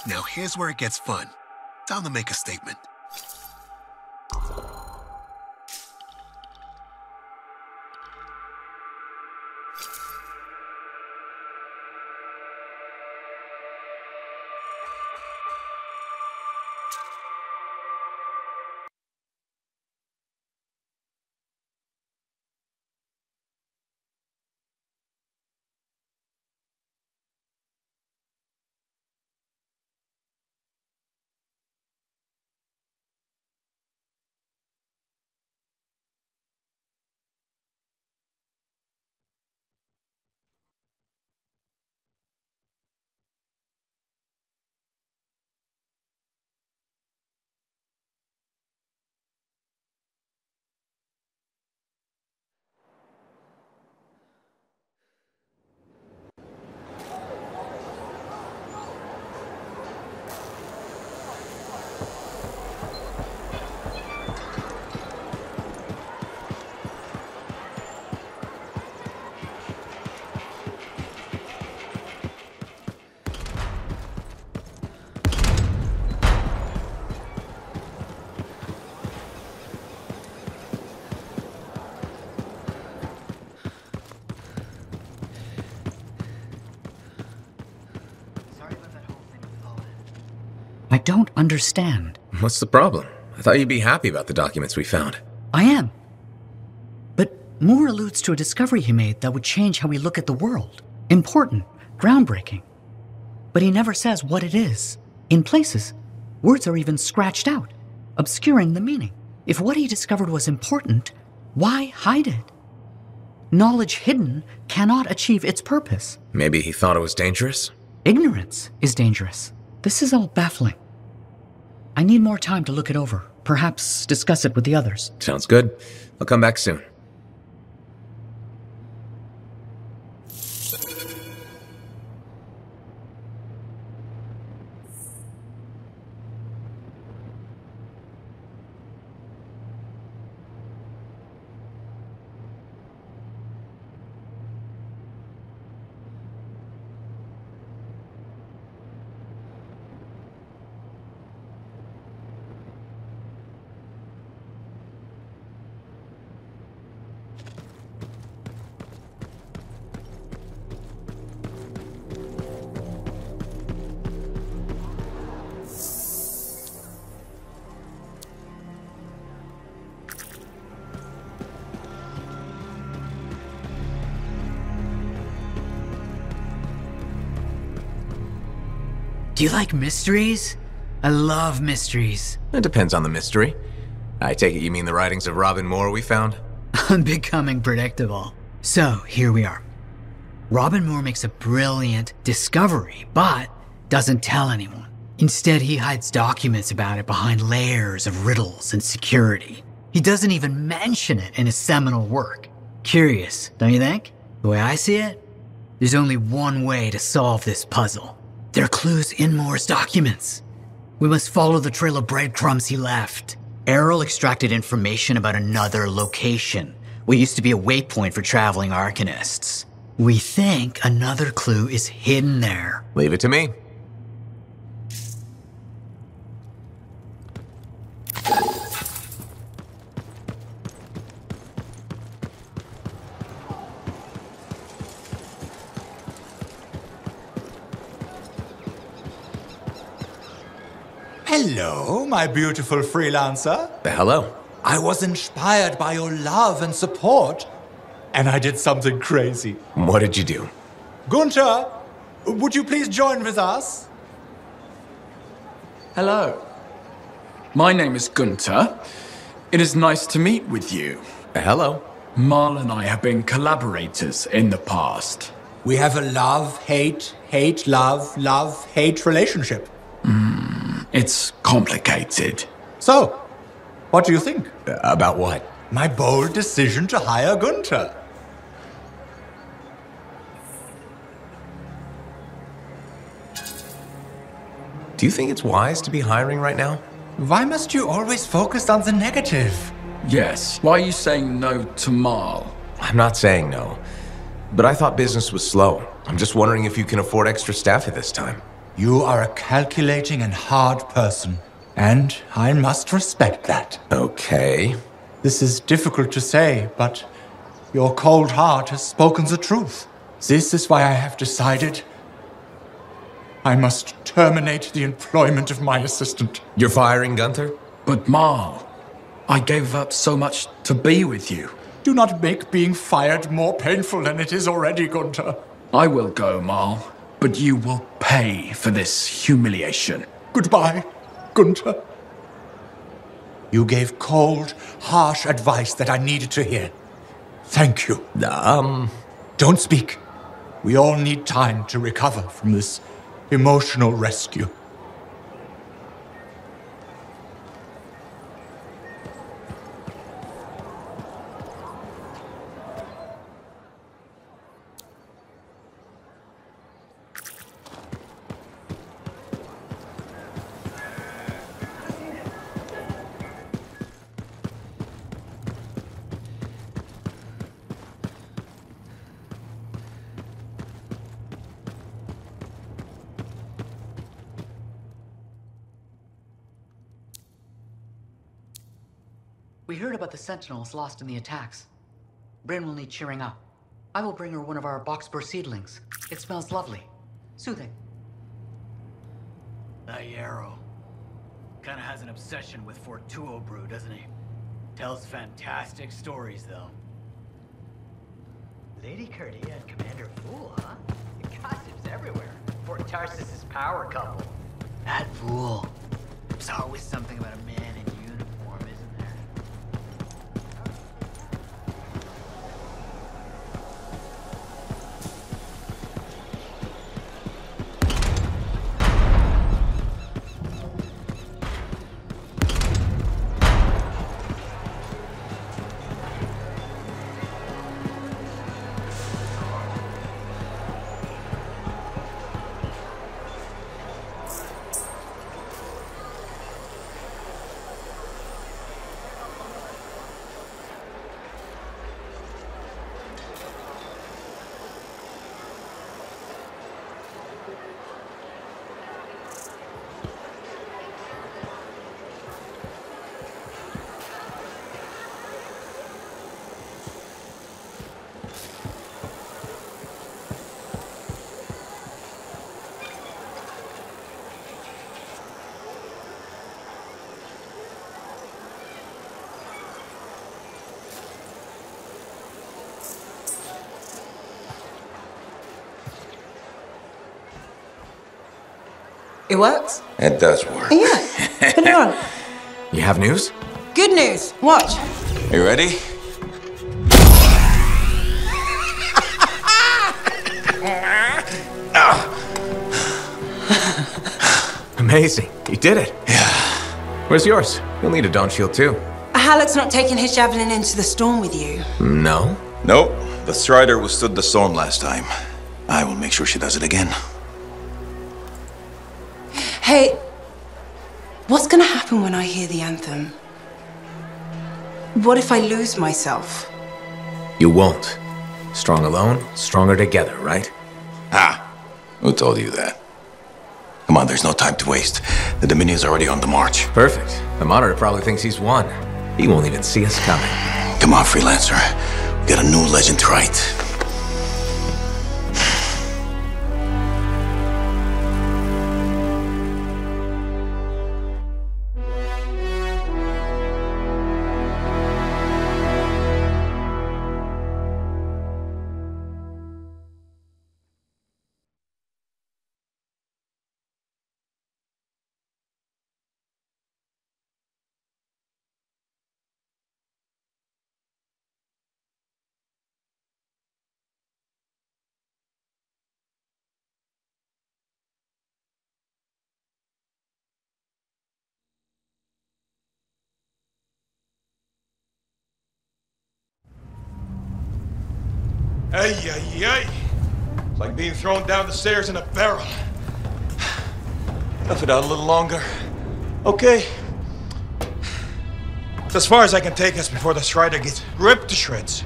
Now here's where it gets fun. Time to make a statement. I don't understand. What's the problem? I thought you'd be happy about the documents we found. I am. But Moore alludes to a discovery he made that would change how we look at the world. Important, groundbreaking. But he never says what it is. In places, words are even scratched out, obscuring the meaning. If what he discovered was important, why hide it? Knowledge hidden cannot achieve its purpose. Maybe he thought it was dangerous? Ignorance is dangerous. This is all baffling. I need more time to look it over. Perhaps discuss it with the others. Sounds good. I'll come back soon. Do you like mysteries? I love mysteries. It depends on the mystery. I take it you mean the writings of Robin Moore we found? I'm becoming predictable. So, here we are. Robin Moore makes a brilliant discovery, but doesn't tell anyone. Instead, he hides documents about it behind layers of riddles and security. He doesn't even mention it in his seminal work. Curious, don't you think? The way I see it, there's only one way to solve this puzzle. There are clues in Moore's documents. We must follow the trail of breadcrumbs he left. Errol extracted information about another location, what used to be a waypoint for traveling arcanists. We think another clue is hidden there. Leave it to me. Hello, my beautiful freelancer. Hello. I was inspired by your love and support, and I did something crazy. What did you do? Gunther, would you please join with us? Hello. My name is Gunther. It is nice to meet with you. Hello. Marl and I have been collaborators in the past. We have a love-hate, hate-love-hate relationship. It's complicated. So, what do you think? About what? My bold decision to hire Gunther. Do you think it's wise to be hiring right now? Why must you always focus on the negative? Yes. Why are you saying no to Marl? I'm not saying no, but I thought business was slow. I'm just wondering if you can afford extra staff at this time. You are a calculating and hard person, and I must respect that. Okay. This is difficult to say, but your cold heart has spoken the truth. This is why I have decided I must terminate the employment of my assistant. You're firing Gunther? But Marl, I gave up so much to be with you. Do not make being fired more painful than it is already, Gunther. I will go, Marl, but you will pay for this humiliation. Goodbye, Gunther. You gave cold, harsh advice that I needed to hear. Thank you. Don't speak. We all need time to recover from this emotional rescue. We heard about the Sentinels lost in the attacks. Bryn will need cheering up. I will bring her one of our boxbur seedlings. It smells lovely. Soothing. That Yarrow kinda has an obsession with Fortuo brew, doesn't he? Tells fantastic stories, though. Lady Cardia and Commander Fool, huh? The gossip's everywhere. Fort Tarsis' power couple. That Fool. There's always something about a man in uniform, isn't there? It works? It does work. Yeah. Put it on. You have news? Good news. Watch. You ready? Amazing. You did it. Yeah. Where's yours? You'll need a dawn shield too. Halleck's not taking his javelin into the storm with you. No? Nope. The Strider withstood the storm last time. I will make sure she does it again. Hey, what's gonna happen when I hear the anthem? What if I lose myself? You won't. Strong alone, stronger together, right? Ah, who told you that? Come on, there's no time to waste. The Dominion's already on the march. Perfect. The Monitor probably thinks he's won. He won't even see us coming. Come on, Freelancer. We got a new legend to write. Ay, ay, ay. It's like being thrown down the stairs in a barrel. Tough it out a little longer. Okay. It's as far as I can take us before the Strider gets ripped to shreds.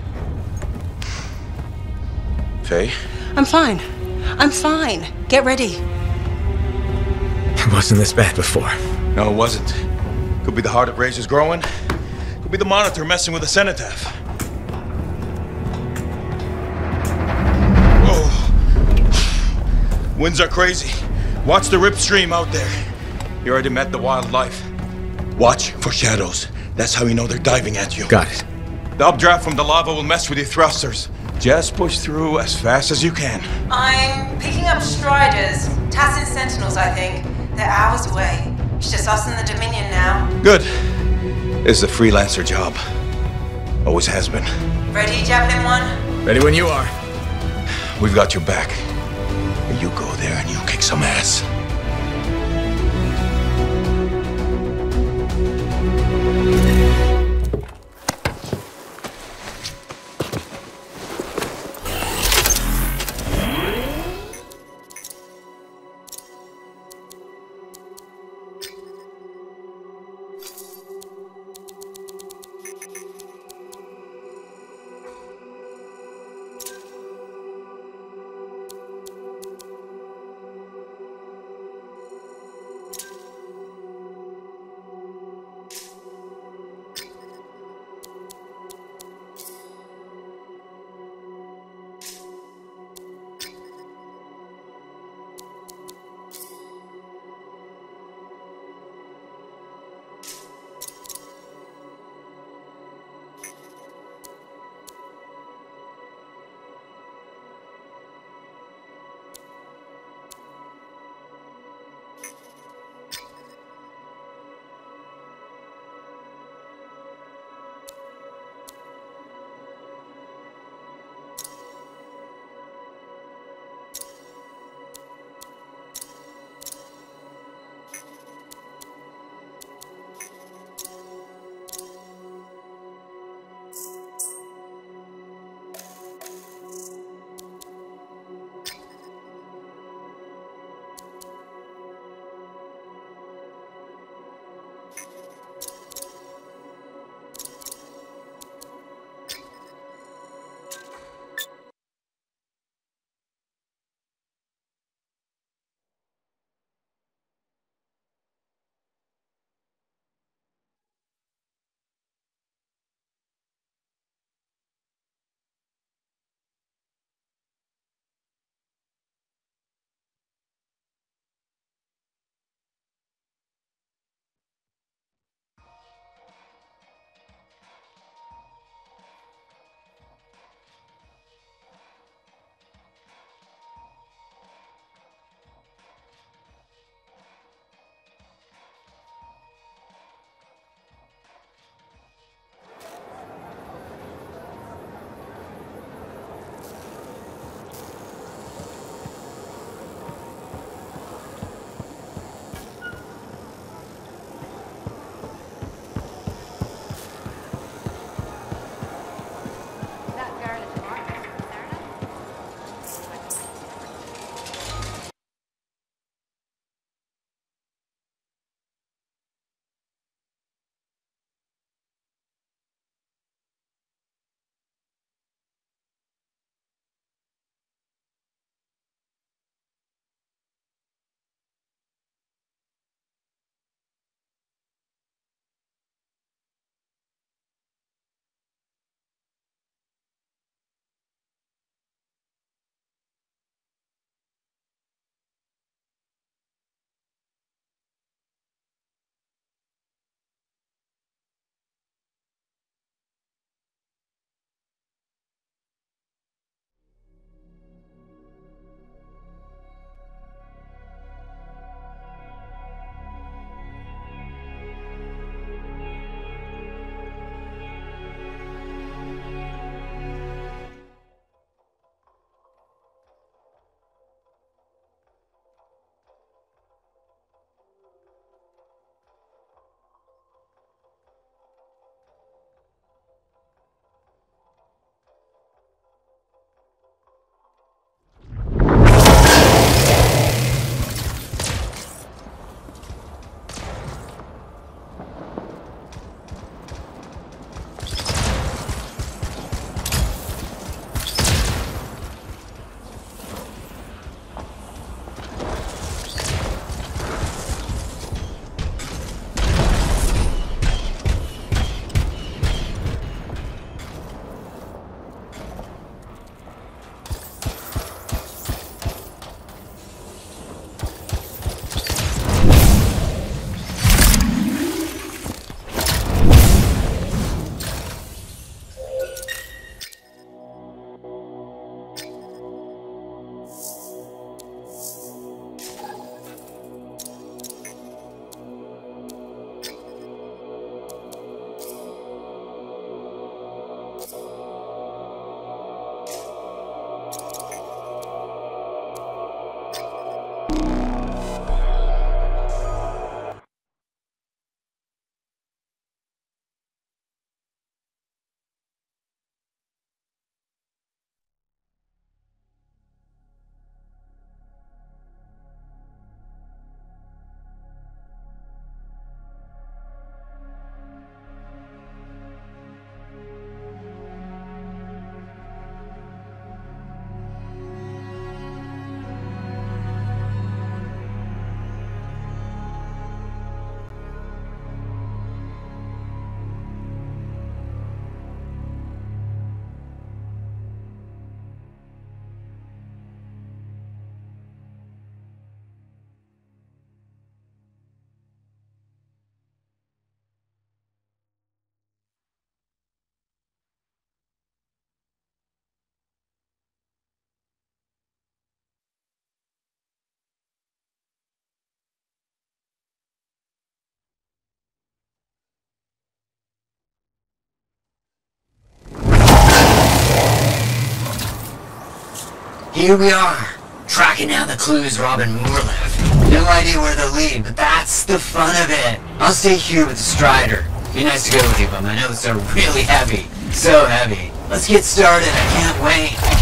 Faye? I'm fine. I'm fine. Get ready. It wasn't this bad before. No, it wasn't. Could be the heart of Razor's growing. Could be the Monitor messing with the cenotaph. Winds are crazy. Watch the rip stream out there. You already met the wildlife. Watch for shadows. That's how you know they're diving at you. Got it. The updraft from the lava will mess with your thrusters. Just push through as fast as you can. I'm picking up Striders. Tacit Sentinels, I think. They're hours away. It's just us and the Dominion now. Good. This is a freelancer job. Always has been. Ready, Javelin 1? Ready when you are. We've got your back. You go there and you kick some ass. here we are, tracking down the clues Rob and Moore left. No idea where they'll lead, but that's the fun of it. I'll stay here with the Strider. Be nice to go with you, but my notes are really heavy. So heavy. Let's get started, I can't wait.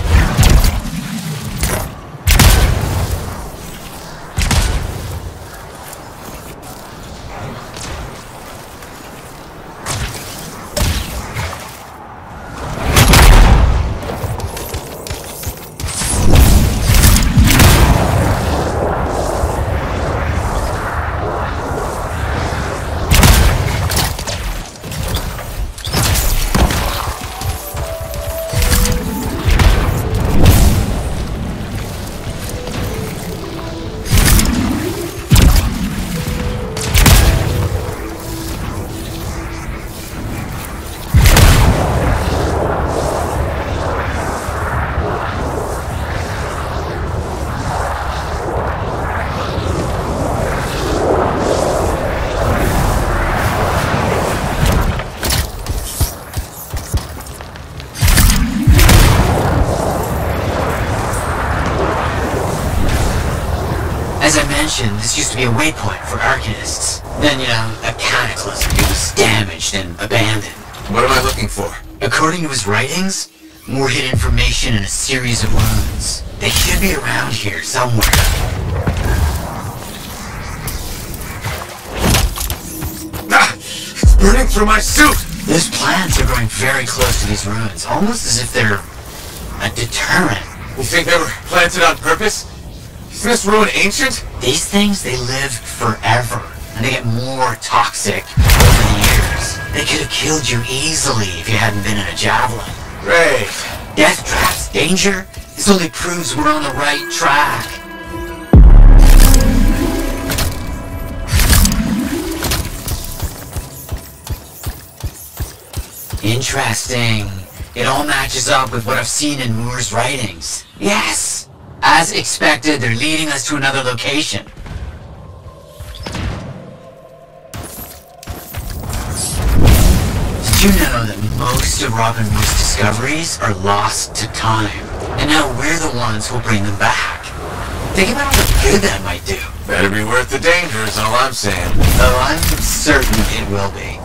As I mentioned, this used to be a waypoint for Arcanists. Then, a cataclysm. It was damaged and abandoned. What am I looking for? According to his writings, Moore hid information in a series of runes. They should be around here somewhere. It's burning through my suit! Those plants are growing very close to these ruins, almost as if they're a deterrent. You think they were planted on purpose? Isn't this ruin ancient? These things, they live forever, and they get more toxic over the years. They could have killed you easily if you hadn't been in a javelin. Great. Death traps, danger? This only proves we're on the right track. Interesting. It all matches up with what I've seen in Moore's writings. Yes! As expected, they're leading us to another location. Did you know that most of Robin Moore's discoveries are lost to time? And now we're the ones who'll bring them back. Think about all the good that might do. Better be worth the danger is all I'm saying. Oh, I'm certain it will be.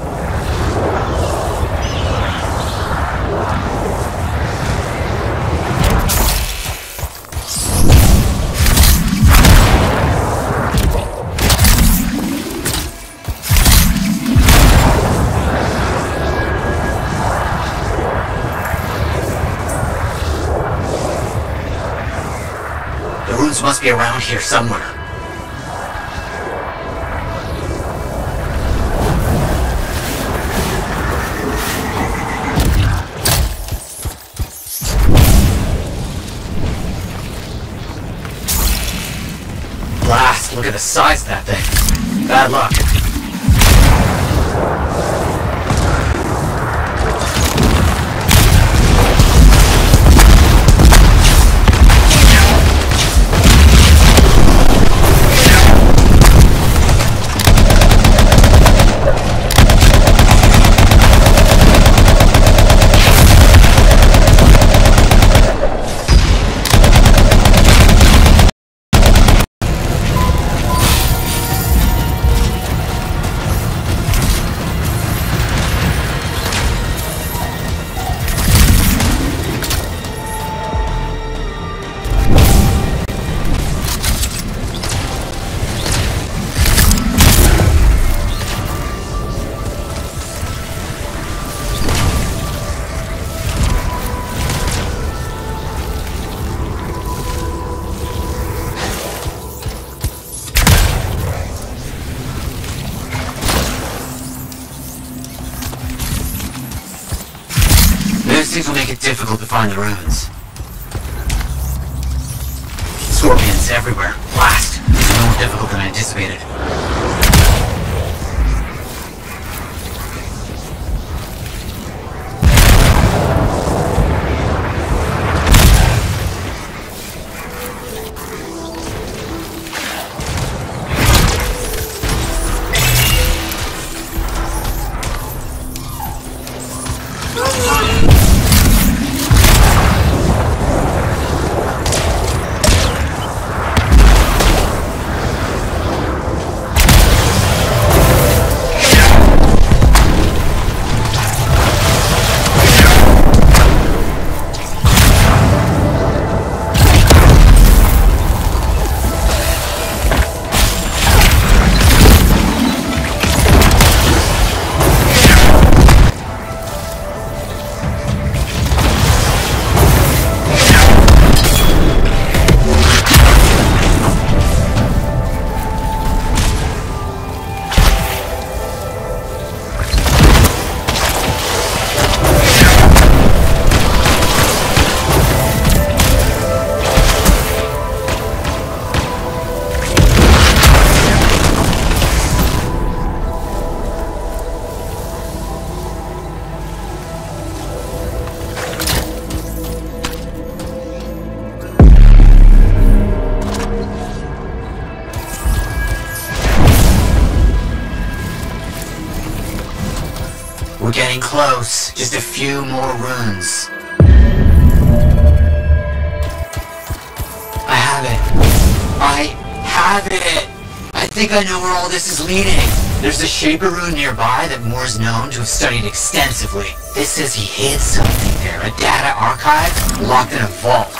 Must be around here somewhere. Blast, look at the size of that thing. Bad luck. Those things will make it difficult to find the ruins. Scorpions everywhere. Blast! It's more difficult than I anticipated. We're getting close. Just a few more runes. I have it. I have it! I think I know where all this is leading. There's a Shaper rune nearby that Moore's known to have studied extensively. This says he hid something there, a data archive locked in a vault.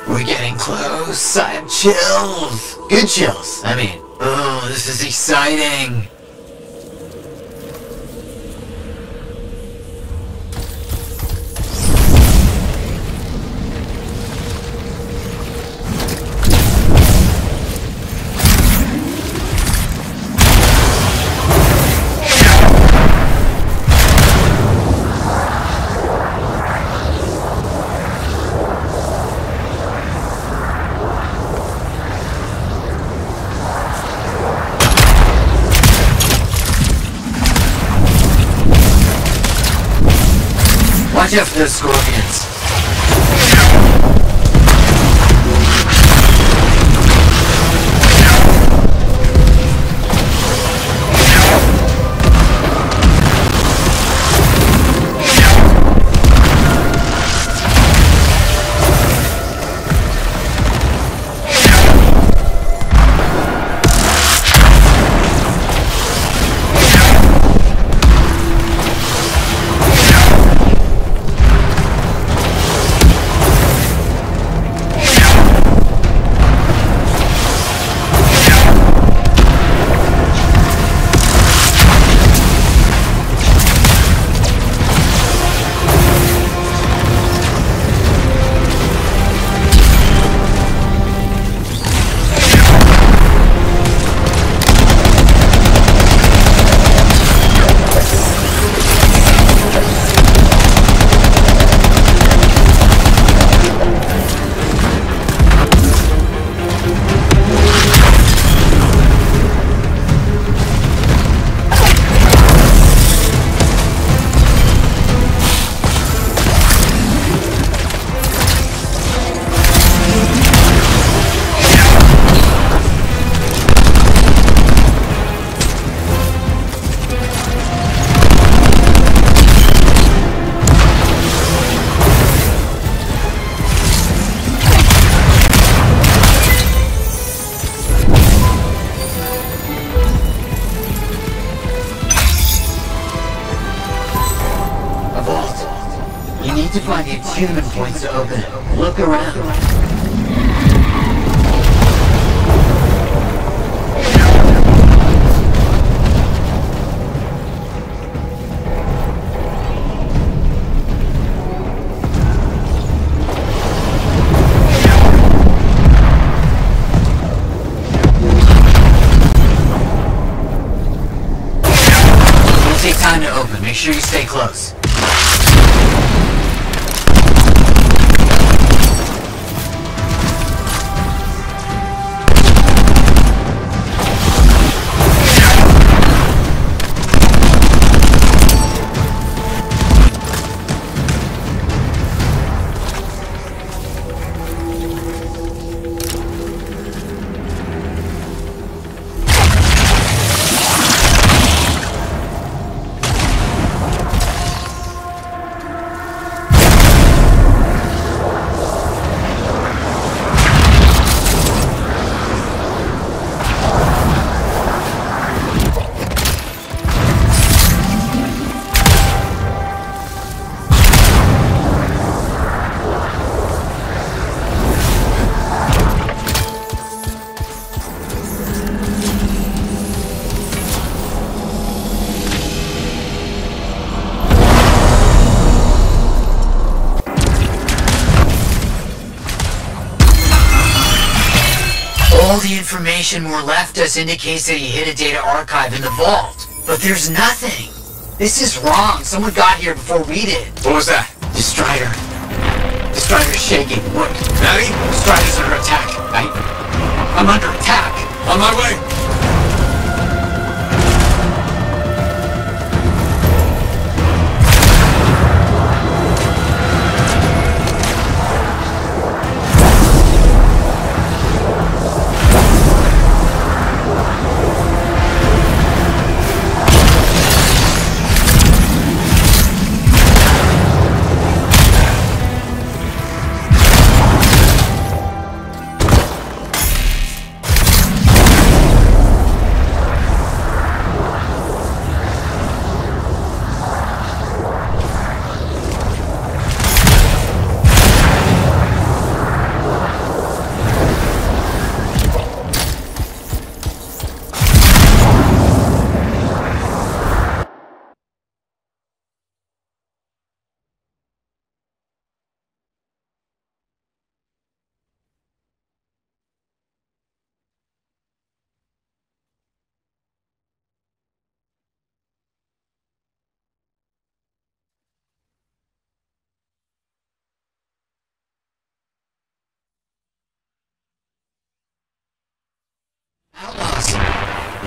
We're getting close. I have chills. Good chills. I mean, oh, this is exciting. Watch out for those scorpions. Need to find the attunement points to open it. Look around. It'll take time to open. Make sure you stay close. information Moore left us indicates that he hid a data archive in the vault. But there's nothing. This is wrong. Someone got here before we did. What was that? The Strider. The Strider's shaking. Look. Maddie? The Strider's under attack. I'm under attack. On my way.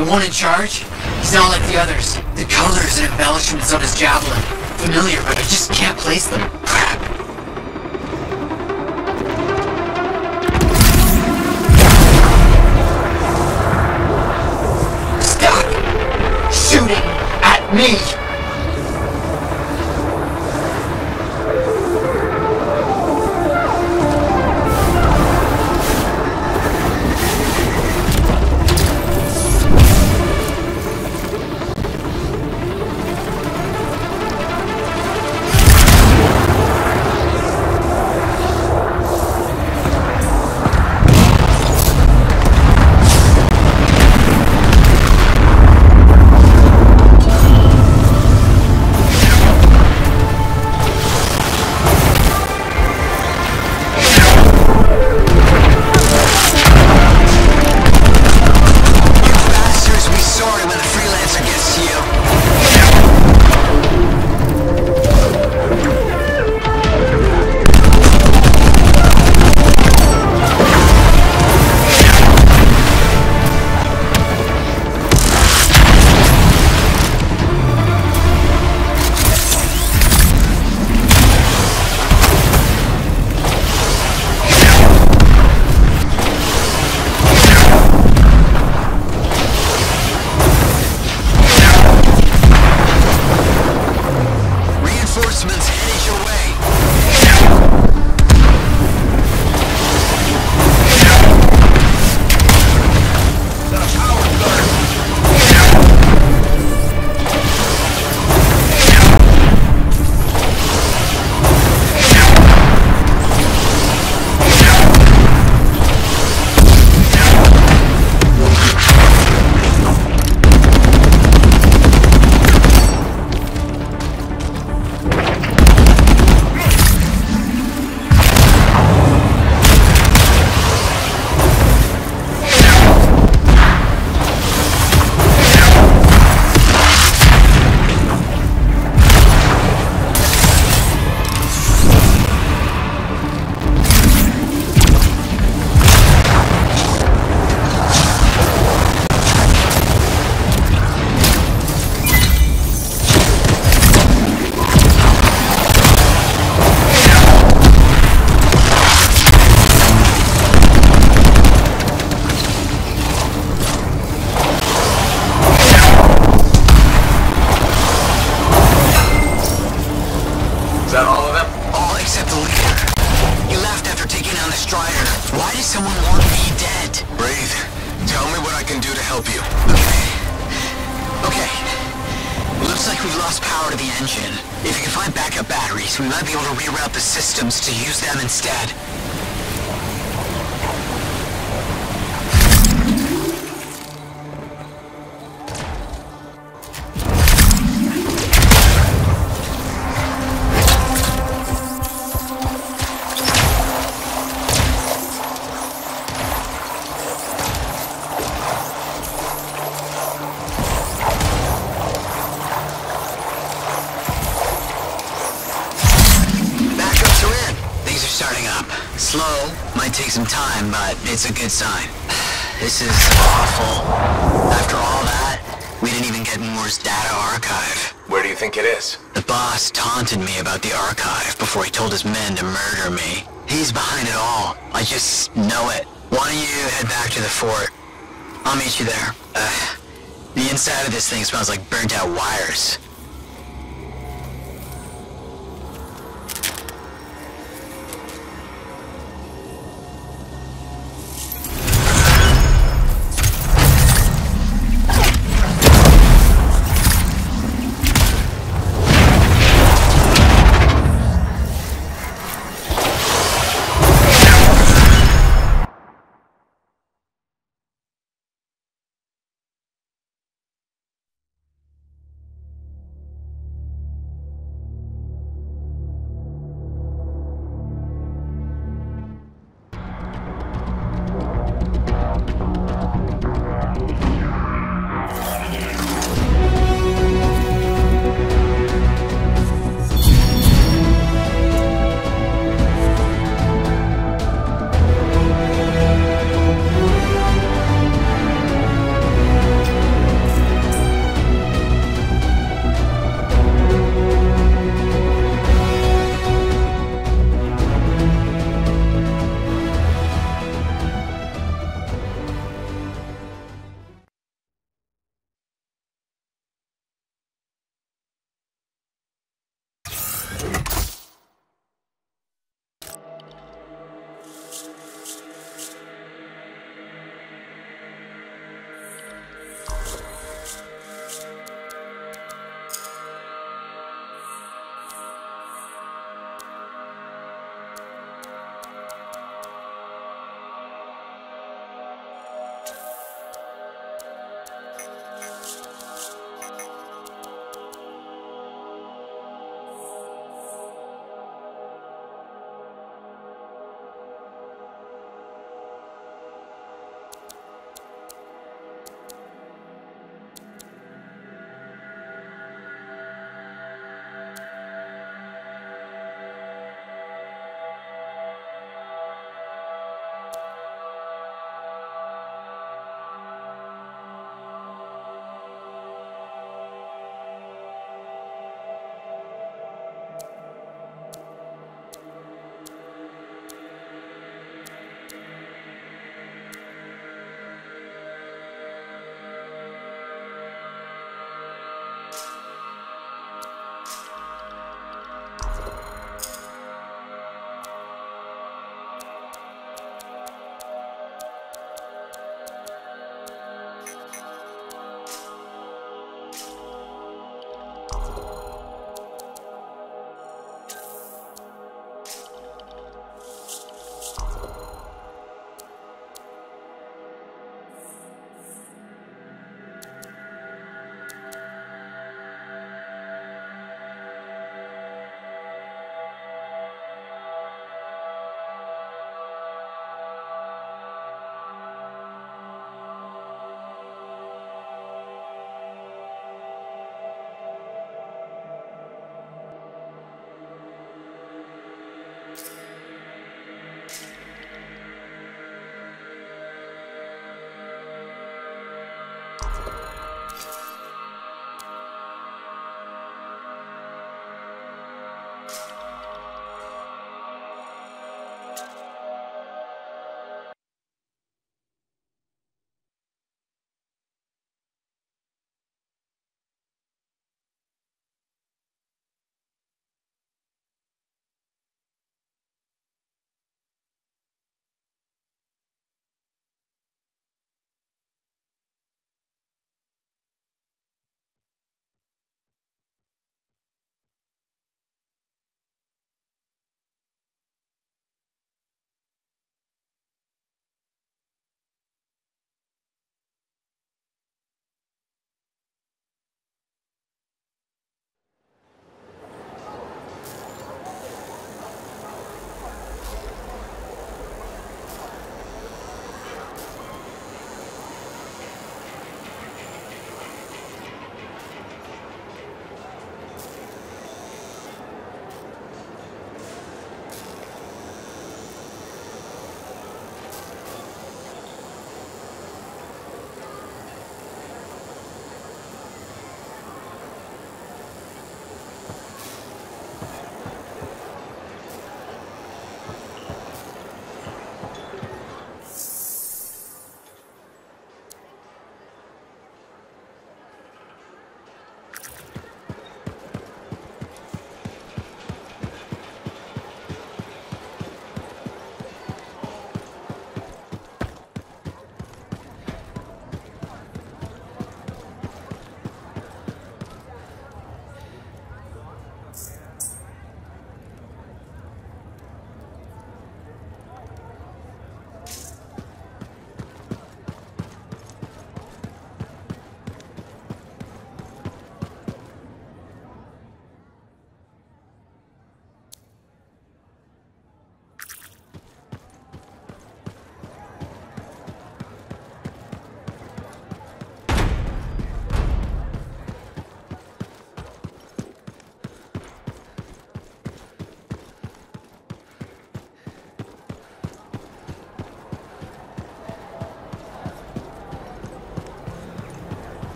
The one in charge? He's not like the others. The colors and embellishments on his javelin. Familiar, but I just can't place them. Crap. Stop shooting at me! We might be able to reroute the systems to use them instead. Slow, might take some time, but it's a good sign. This is awful. After all that, we didn't even get Moore's data archive. Where do you think it is? The boss taunted me about the archive before he told his men to murder me. He's behind it all. I just know it. Why don't you head back to the fort? I'll meet you there. The inside of this thing smells like burnt out wires.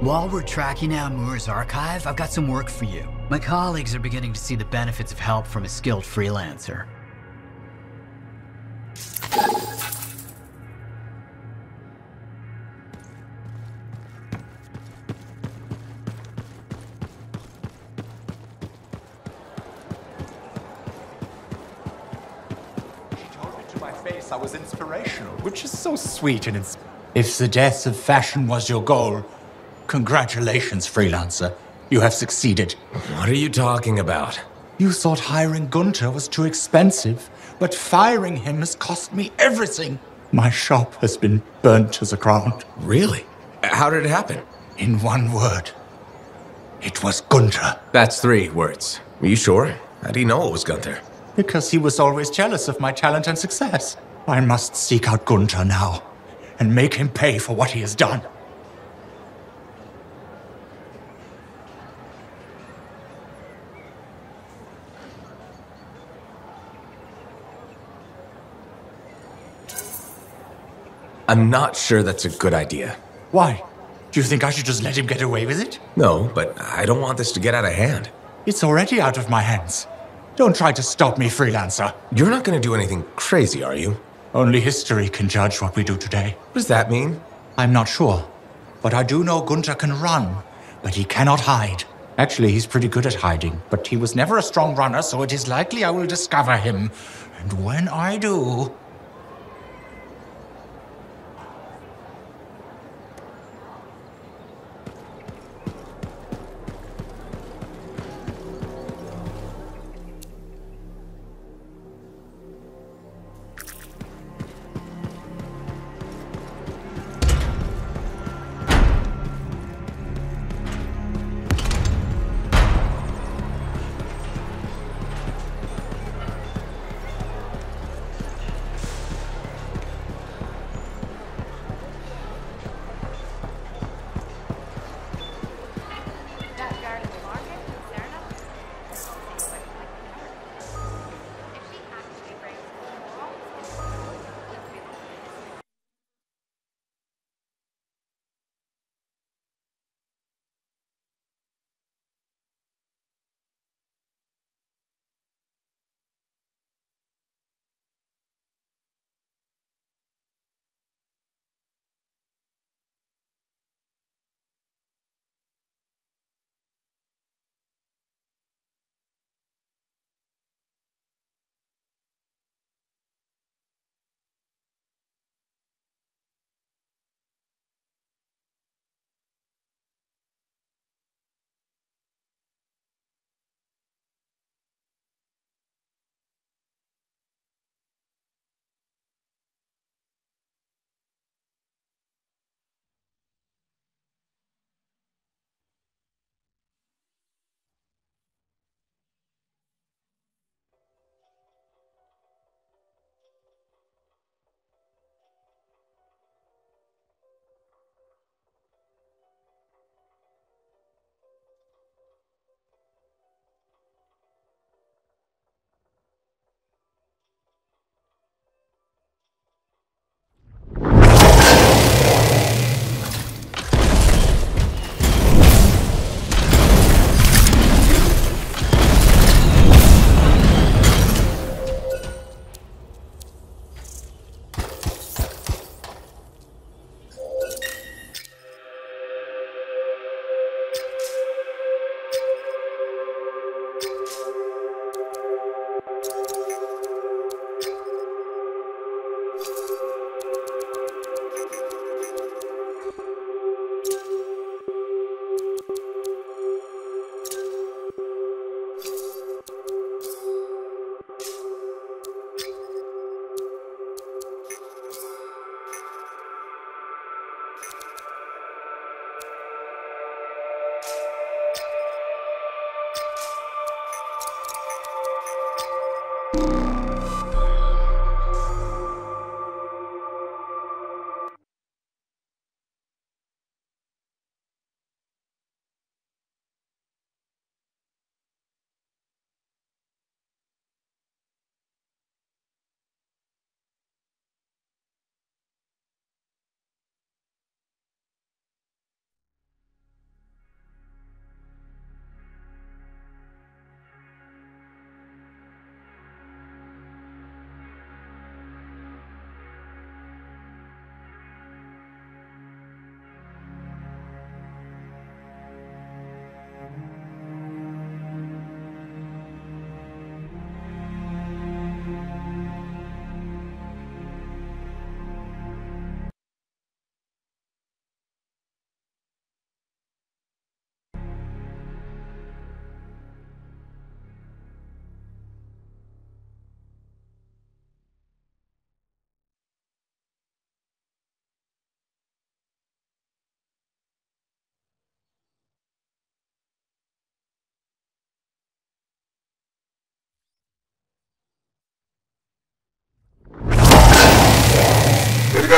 While we're tracking down Moore's archive, I've got some work for you. My colleagues are beginning to see the benefits of help from a skilled freelancer. I was inspirational, which is so sweet and If the death of fashion was your goal, congratulations, freelancer. You have succeeded. What are you talking about? You thought hiring Gunter was too expensive, but firing him has cost me everything. My shop has been burnt to the ground. Really? How did it happen? In one word. It was Gunter. That's 3 words. Are you sure? How do you know it was Gunther? Because he was always jealous of my talent and success. I must seek out Gunter now and make him pay for what he has done. I'm not sure that's a good idea. Why? Do you think I should just let him get away with it? No, but I don't want this to get out of hand. It's already out of my hands. Don't try to stop me, freelancer. You're not going to do anything crazy, are you? Only history can judge what we do today. What does that mean? I'm not sure. But I do know Gunter can run, but he cannot hide. Actually, he's pretty good at hiding, but he was never a strong runner, so it is likely I will discover him. And when I do...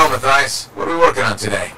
Well, Matthias, what are we working on today?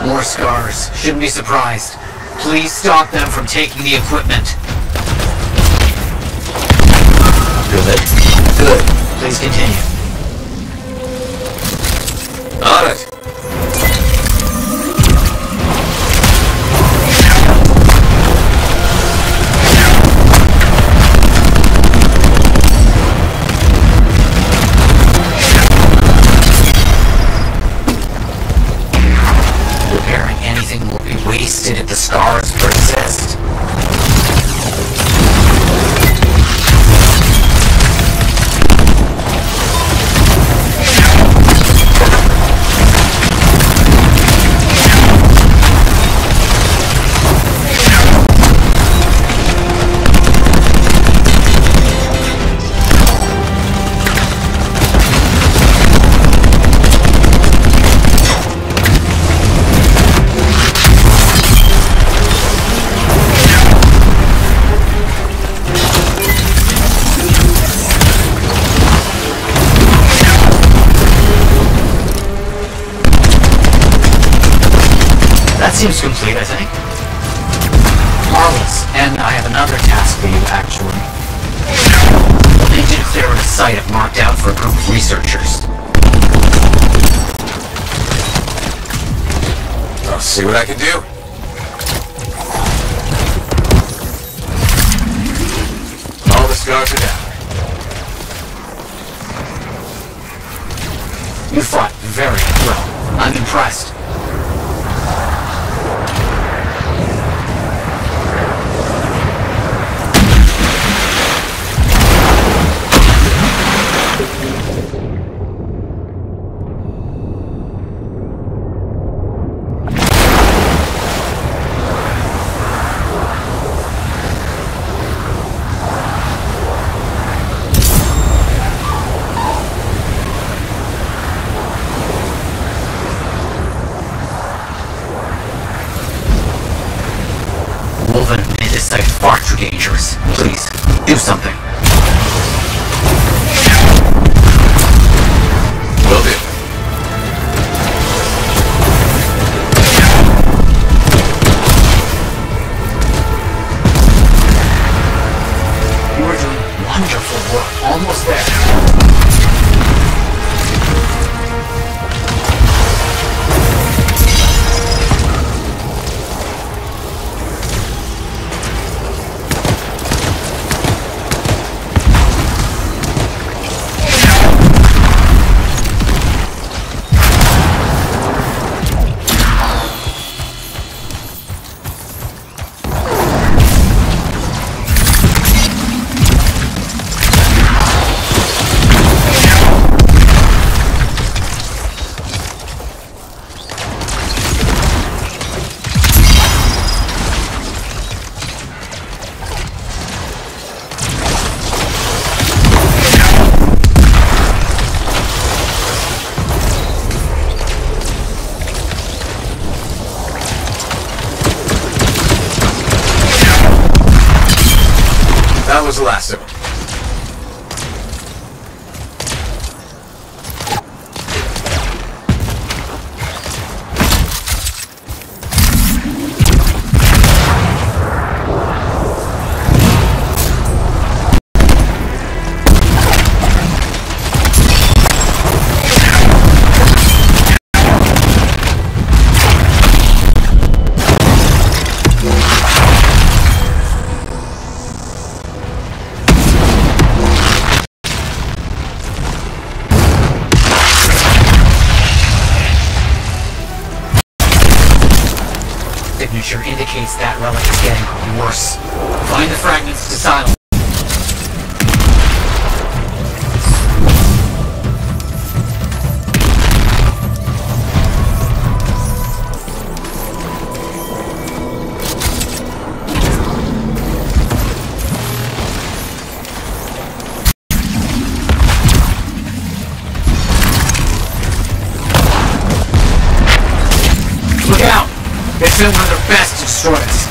More scars. Shouldn't be surprised. Please stop them from taking the equipment. Good. Good. Please continue. On it. Wasted if the scars persist. That seems complete, I think. Marvelous. And I have another task for you, actually. I need you to clear a site I've marked out for a group of researchers. I'll see what I can do. All the scars are down. You fought very well. I'm impressed. Wolven made this site far too dangerous. Please, do something. Will do. You are doing wonderful work. Almost there. That was the last of them. temperature indicates that relic is getting worse. Find the fragments to silence. Look out! They sent one of their best to destroy us.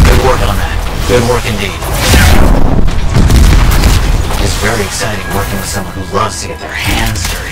Good work on that. Good work indeed. It's very exciting working with someone who loves to get their hands dirty.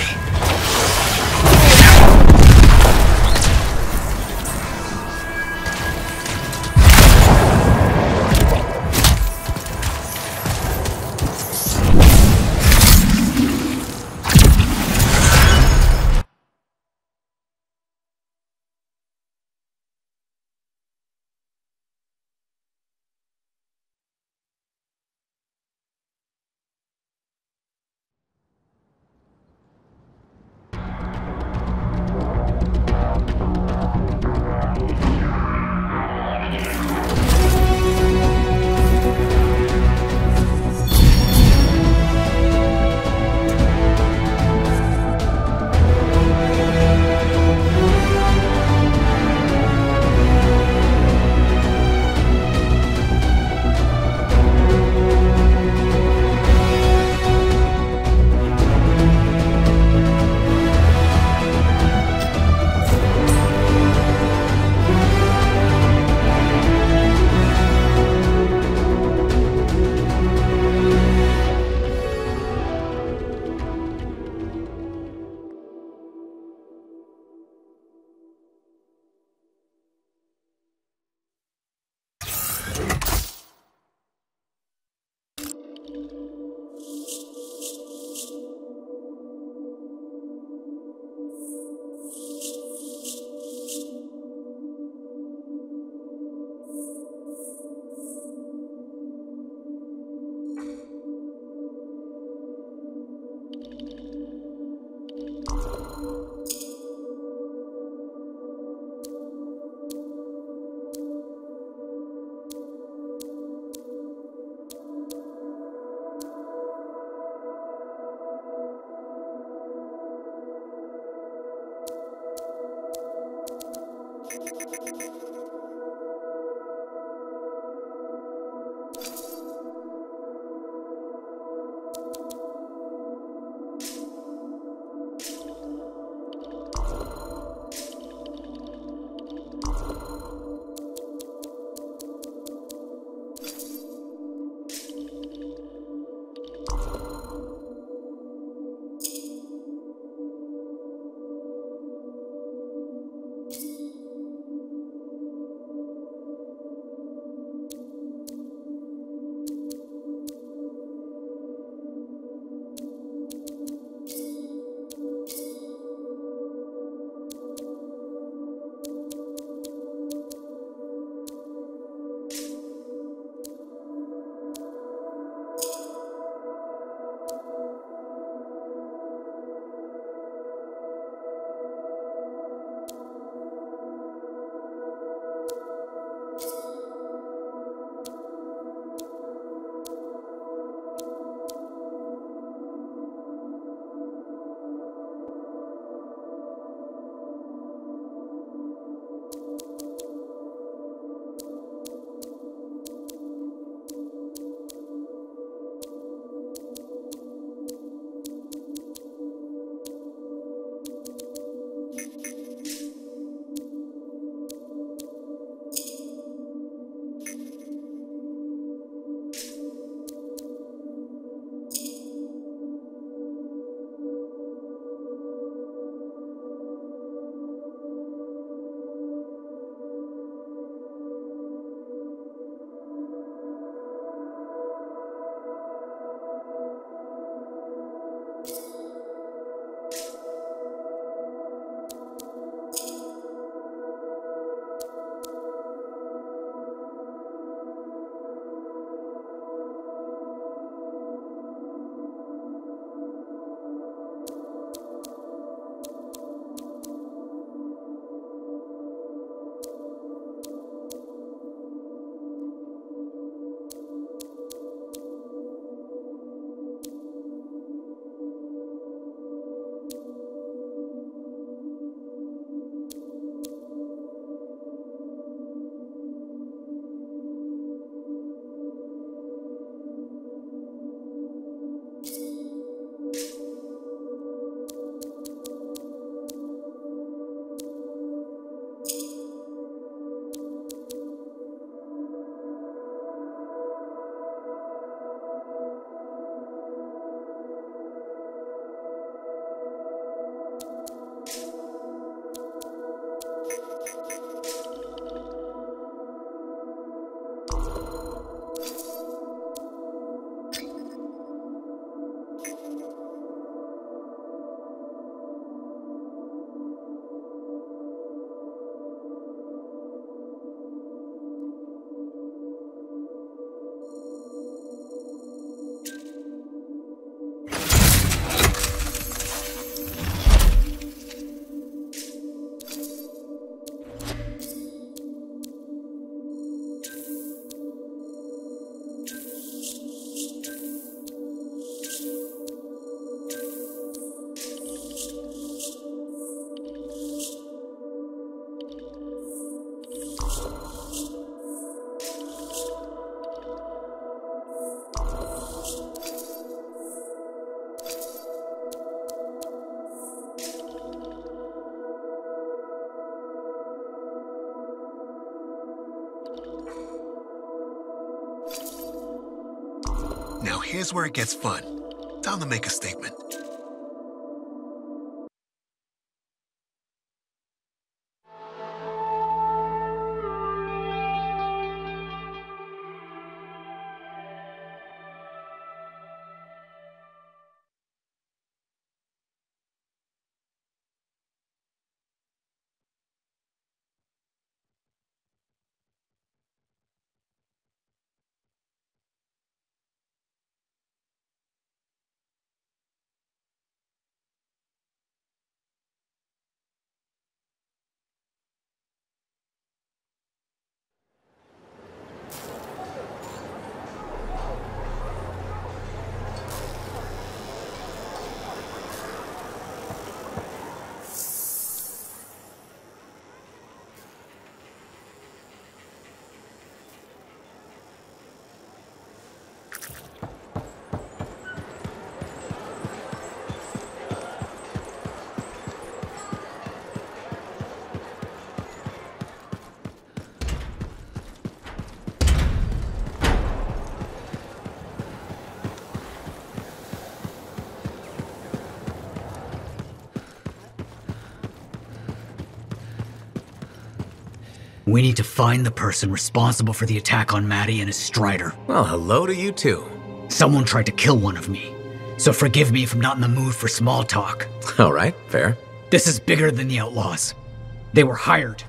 Now here's where it gets fun. Time to make a statement. We need to find the person responsible for the attack on Maddie and his Strider. Well, hello to you too. Someone tried to kill one of me, so forgive me if I'm not in the mood for small talk. All right, fair. This is bigger than the Outlaws. They were hired.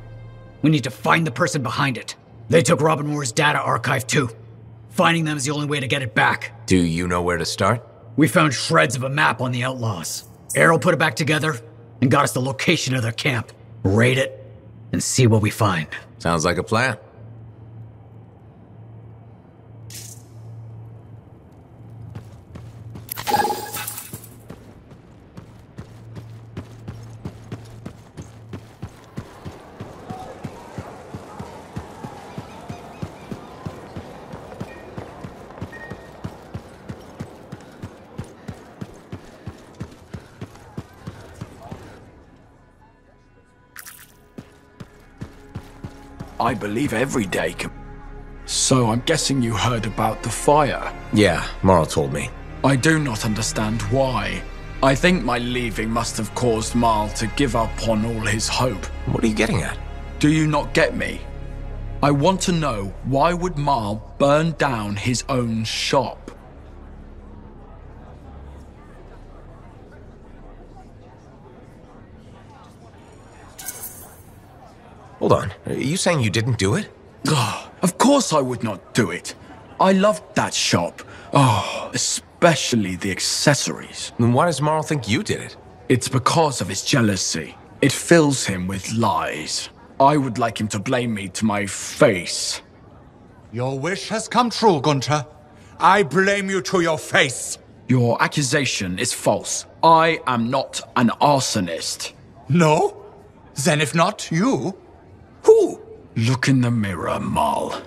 We need to find the person behind it. They took Robin Moore's data archive too. Finding them is the only way to get it back. Do you know where to start? We found shreds of a map on the Outlaws. Errol put it back together and got us the location of their camp. Raid it and see what we find. Sounds like a plan. I believe every day can... So I'm guessing you heard about the fire? Yeah, Marl told me. I do not understand why. I think my leaving must have caused Marl to give up on all his hope. What are you getting at? Do you not get me? I want to know, why would Marl burn down his own shop? Hold on, are you saying you didn't do it? Oh, of course I would not do it. I loved that shop. Oh, especially the accessories. Then why does Marl think you did it? It's because of his jealousy. It fills him with lies. I would like him to blame me to my face. Your wish has come true, Gunther. I blame you to your face. Your accusation is false. I am not an arsonist. No? Then if not you, who? Look in the mirror, Marl.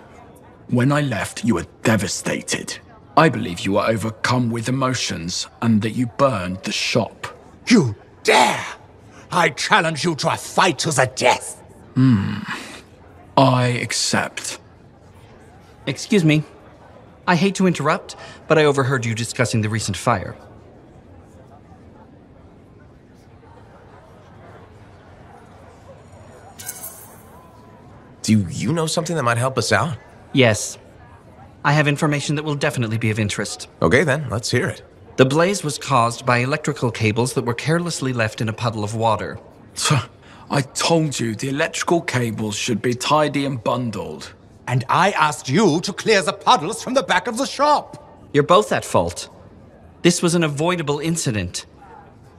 When I left, you were devastated. I believe you were overcome with emotions and that you burned the shop. You dare! I challenge you to a fight to the death. I accept. Excuse me. I hate to interrupt, but I overheard you discussing the recent fire. Do you know something that might help us out? Yes. I have information that will definitely be of interest. Okay then, let's hear it. The blaze was caused by electrical cables that were carelessly left in a puddle of water. I told you the electrical cables should be tidy and bundled. And I asked you to clear the puddles from the back of the shop. You're both at fault. This was an avoidable incident.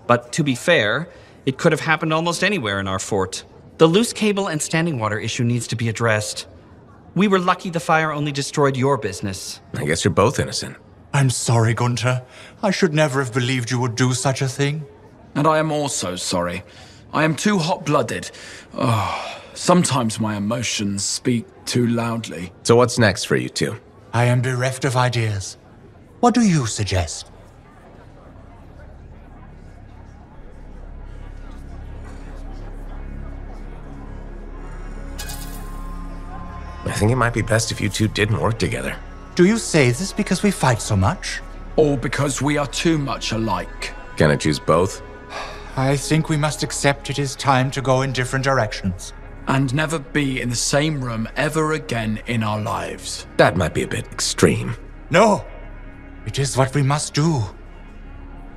But to be fair, it could have happened almost anywhere in our fort. The loose cable and standing water issue needs to be addressed. We were lucky the fire only destroyed your business. I guess you're both innocent. I'm sorry, Gunther. I should never have believed you would do such a thing. And I am also sorry. I am too hot-blooded. Oh, sometimes my emotions speak too loudly. So what's next for you two? I am bereft of ideas. What do you suggest? I think it might be best if you two didn't work together. Do you say this because we fight so much? Or because we are too much alike? Can I choose both? I think we must accept it is time to go in different directions. And never be in the same room ever again in our lives. That might be a bit extreme. No! It is what we must do.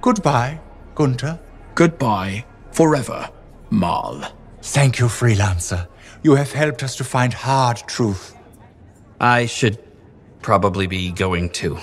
Goodbye, Gunther. Goodbye, forever, Marl. Thank you, Freelancer. You have helped us to find hard truth. I should probably be going too.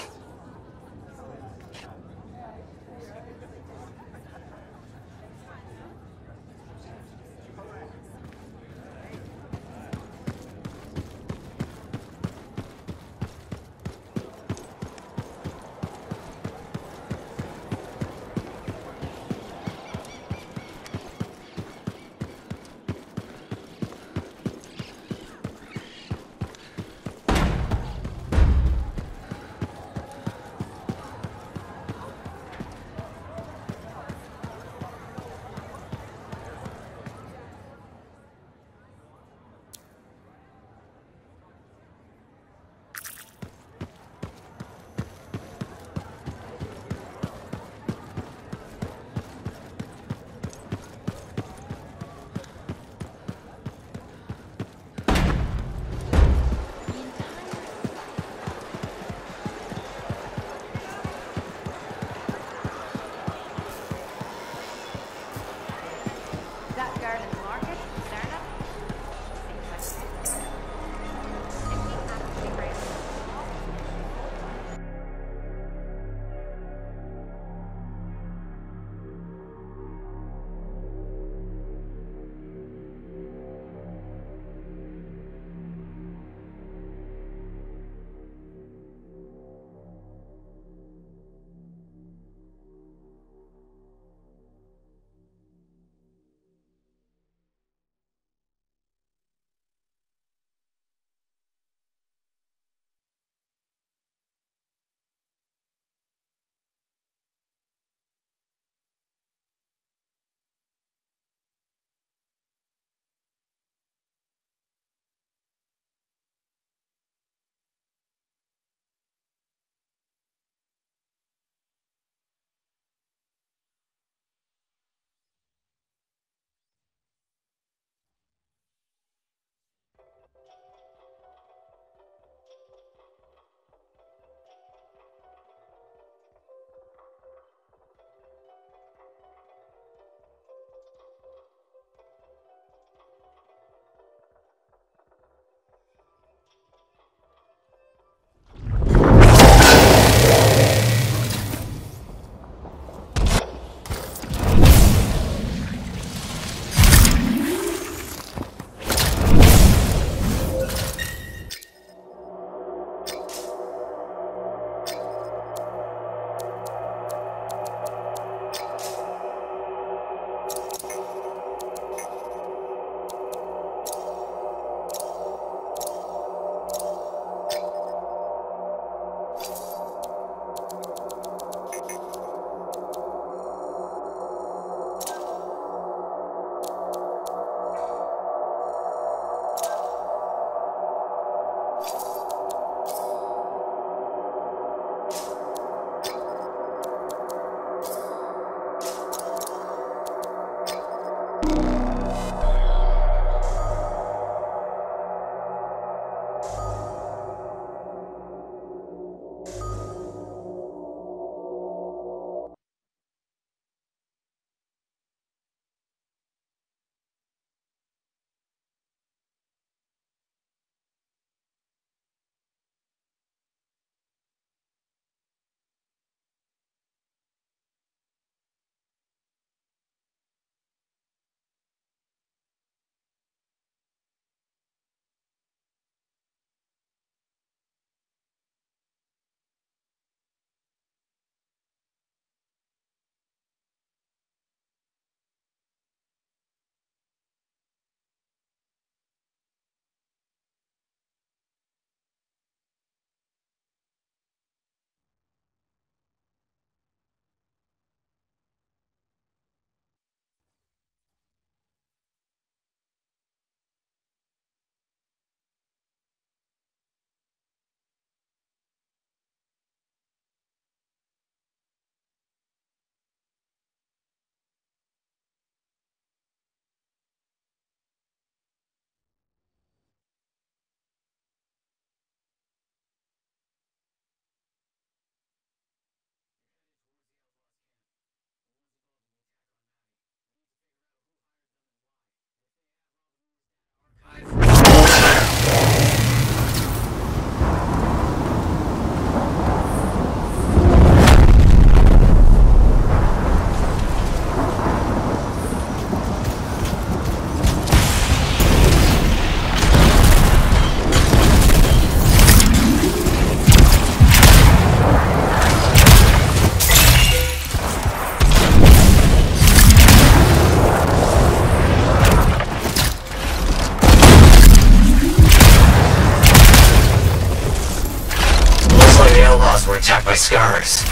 outlaws were attacked by scars.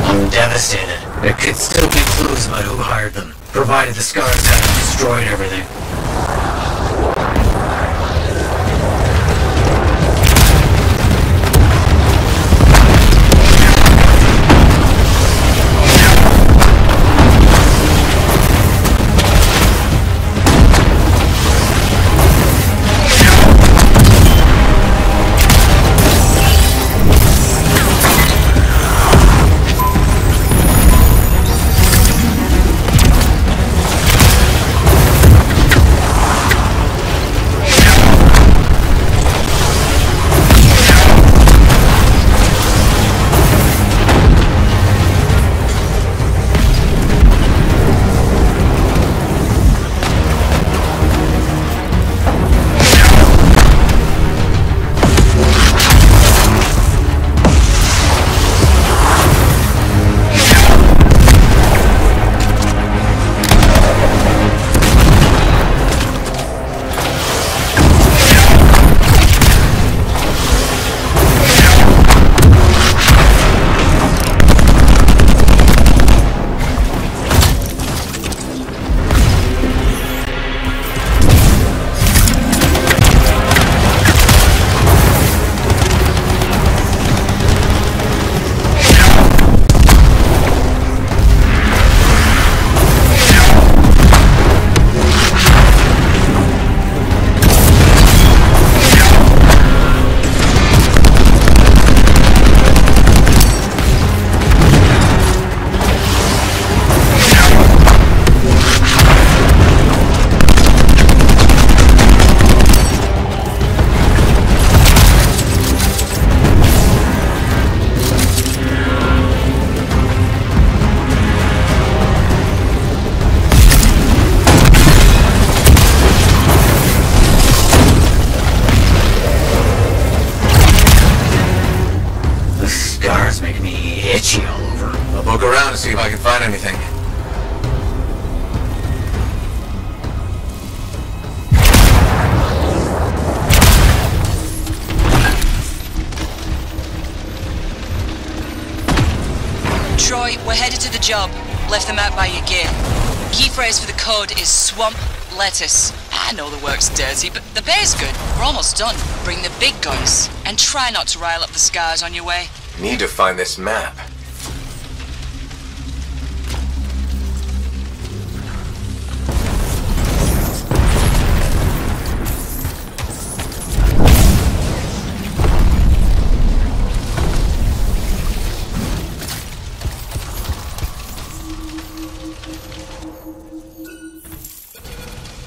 I'm devastated. There could still be clues about who hired them, provided the scars hadn't destroyed everything. See if I can find anything. Troy, we're headed to the job. Left them out by your gear. Key phrase for the code is swamp lettuce. I know the work's dirty, but the pay's good. We're almost done. Bring the big guns, and try not to rile up the scars on your way. Need to find this map.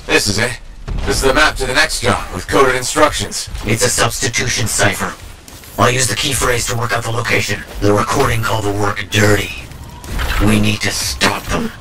This is it. This is the map to the next job, with coded instructions. It's a substitution cipher. I'll use the key phrase to work out the location. The recording called the work dirty. We need to stop them.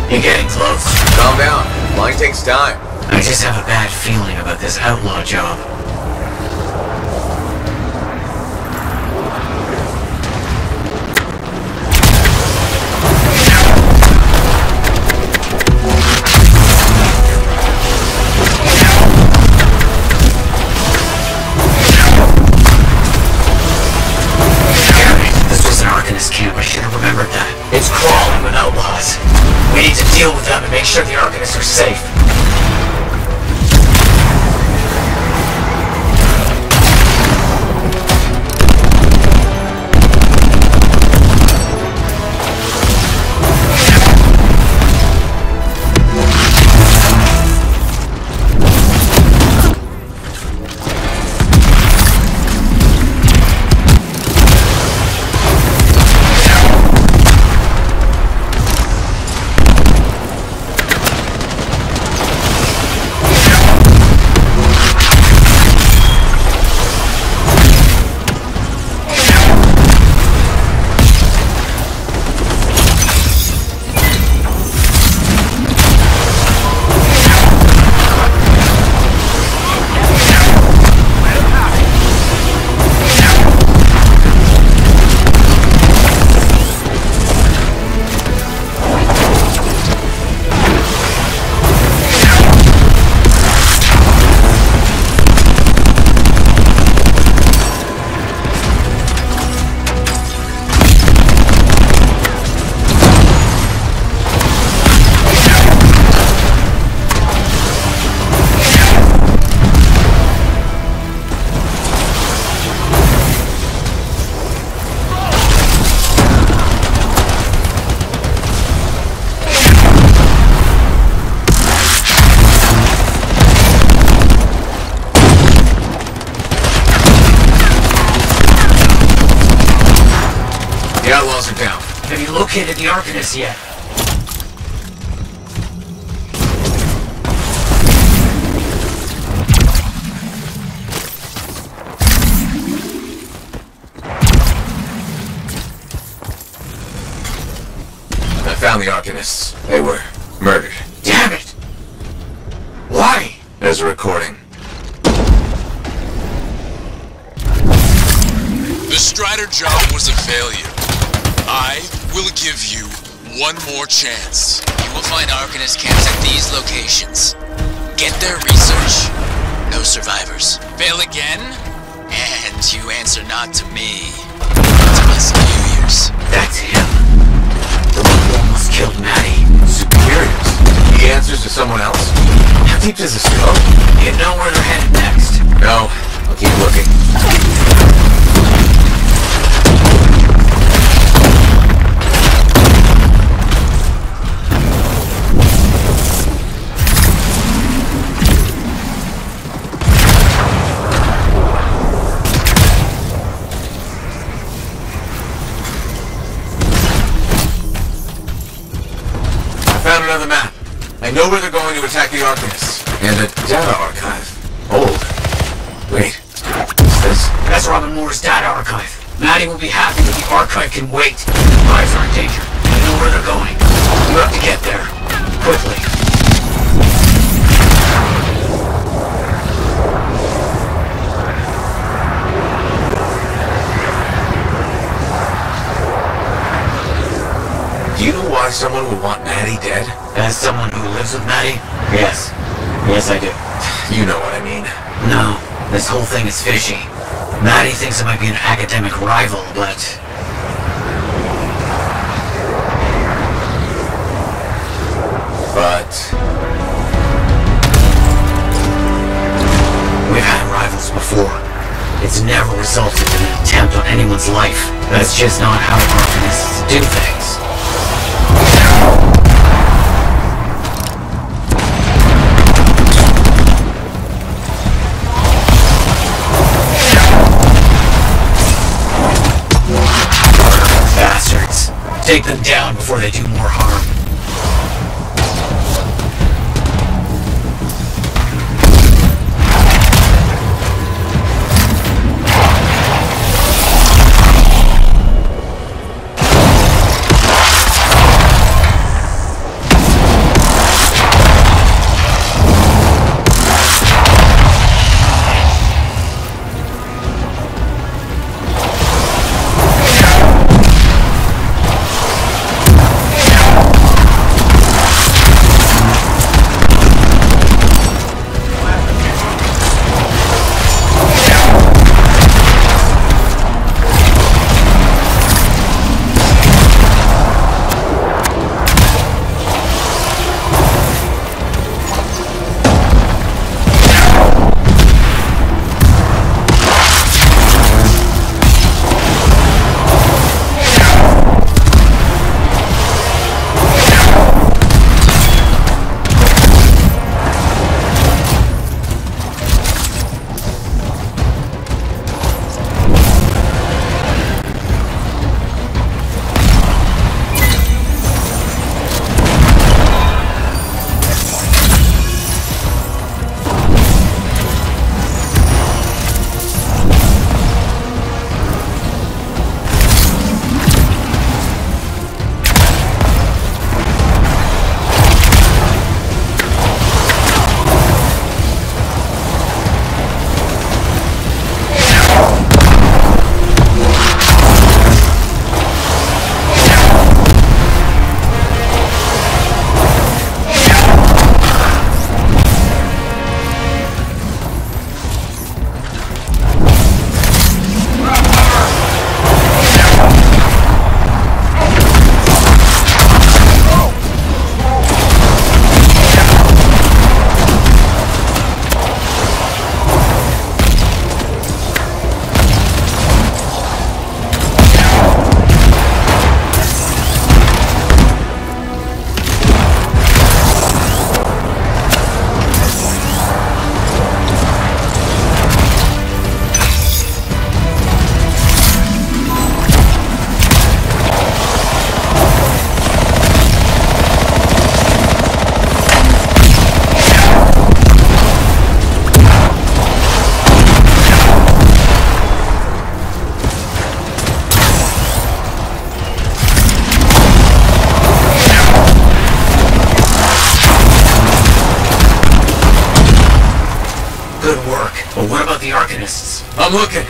You're getting close. Calm down. Flying takes time. I just have a bad feeling about this outlaw job. This was an Arcanist camp. I should have remembered that. It's crawling with outlaws. We need to deal with them and make sure the Arcanists are safe. The outlaws are down. Have you located the Arcanist yet? I found the Arcanists. They were murdered. Damn it! Why? There's a recording. The Strider job was a failure. I will give you one more chance. You will find Arcanist camps at these locations. Get their research. No survivors. Fail again, and you answer not to me, to my superiors. That's him. The one who almost killed Maddie. Superiors? He answers to someone else? How deep does this go? You know where they're headed next. No. I'll keep looking. Found another map. I know where they're going to attack the Arcanists. And a data archive. Old. Wait. What's this? That's Robin Moore's data archive. Maddie will be happy that the archive can wait. Lives are in danger. I know where they're going. You have to get there. Quickly. Do you know why someone would want Maddie dead? As someone who lives with Maddie? Yes. Yes, I do. You know what I mean. No. This whole thing is fishy. Maddie thinks it might be an academic rival, but... We've had rivals before. It's never resulted in an attempt on anyone's life. That's just not how Arcanists do things. Bastards. Take them down before they do more harm. Arcanists. I'm looking.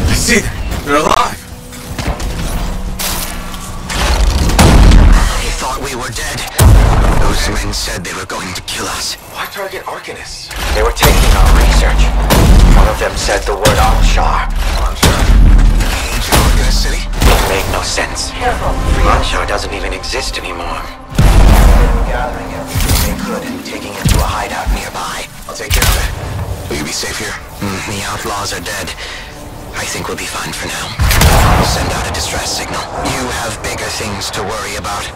I see them. They're alive. They thought we were dead. Those men said they were going to kill us. Why target Arcanists? They were taking our research. One of them said the word Al-Shar. Ancient Arcanist city? It made no sense. Careful. Al-Shar doesn't even exist anymore. Gathering everything they could and taking it to a hideout nearby. I'll take care of it. Will you be safe here? The outlaws are dead. I think we'll be fine for now. I'll send out a distress signal. You have bigger things to worry about.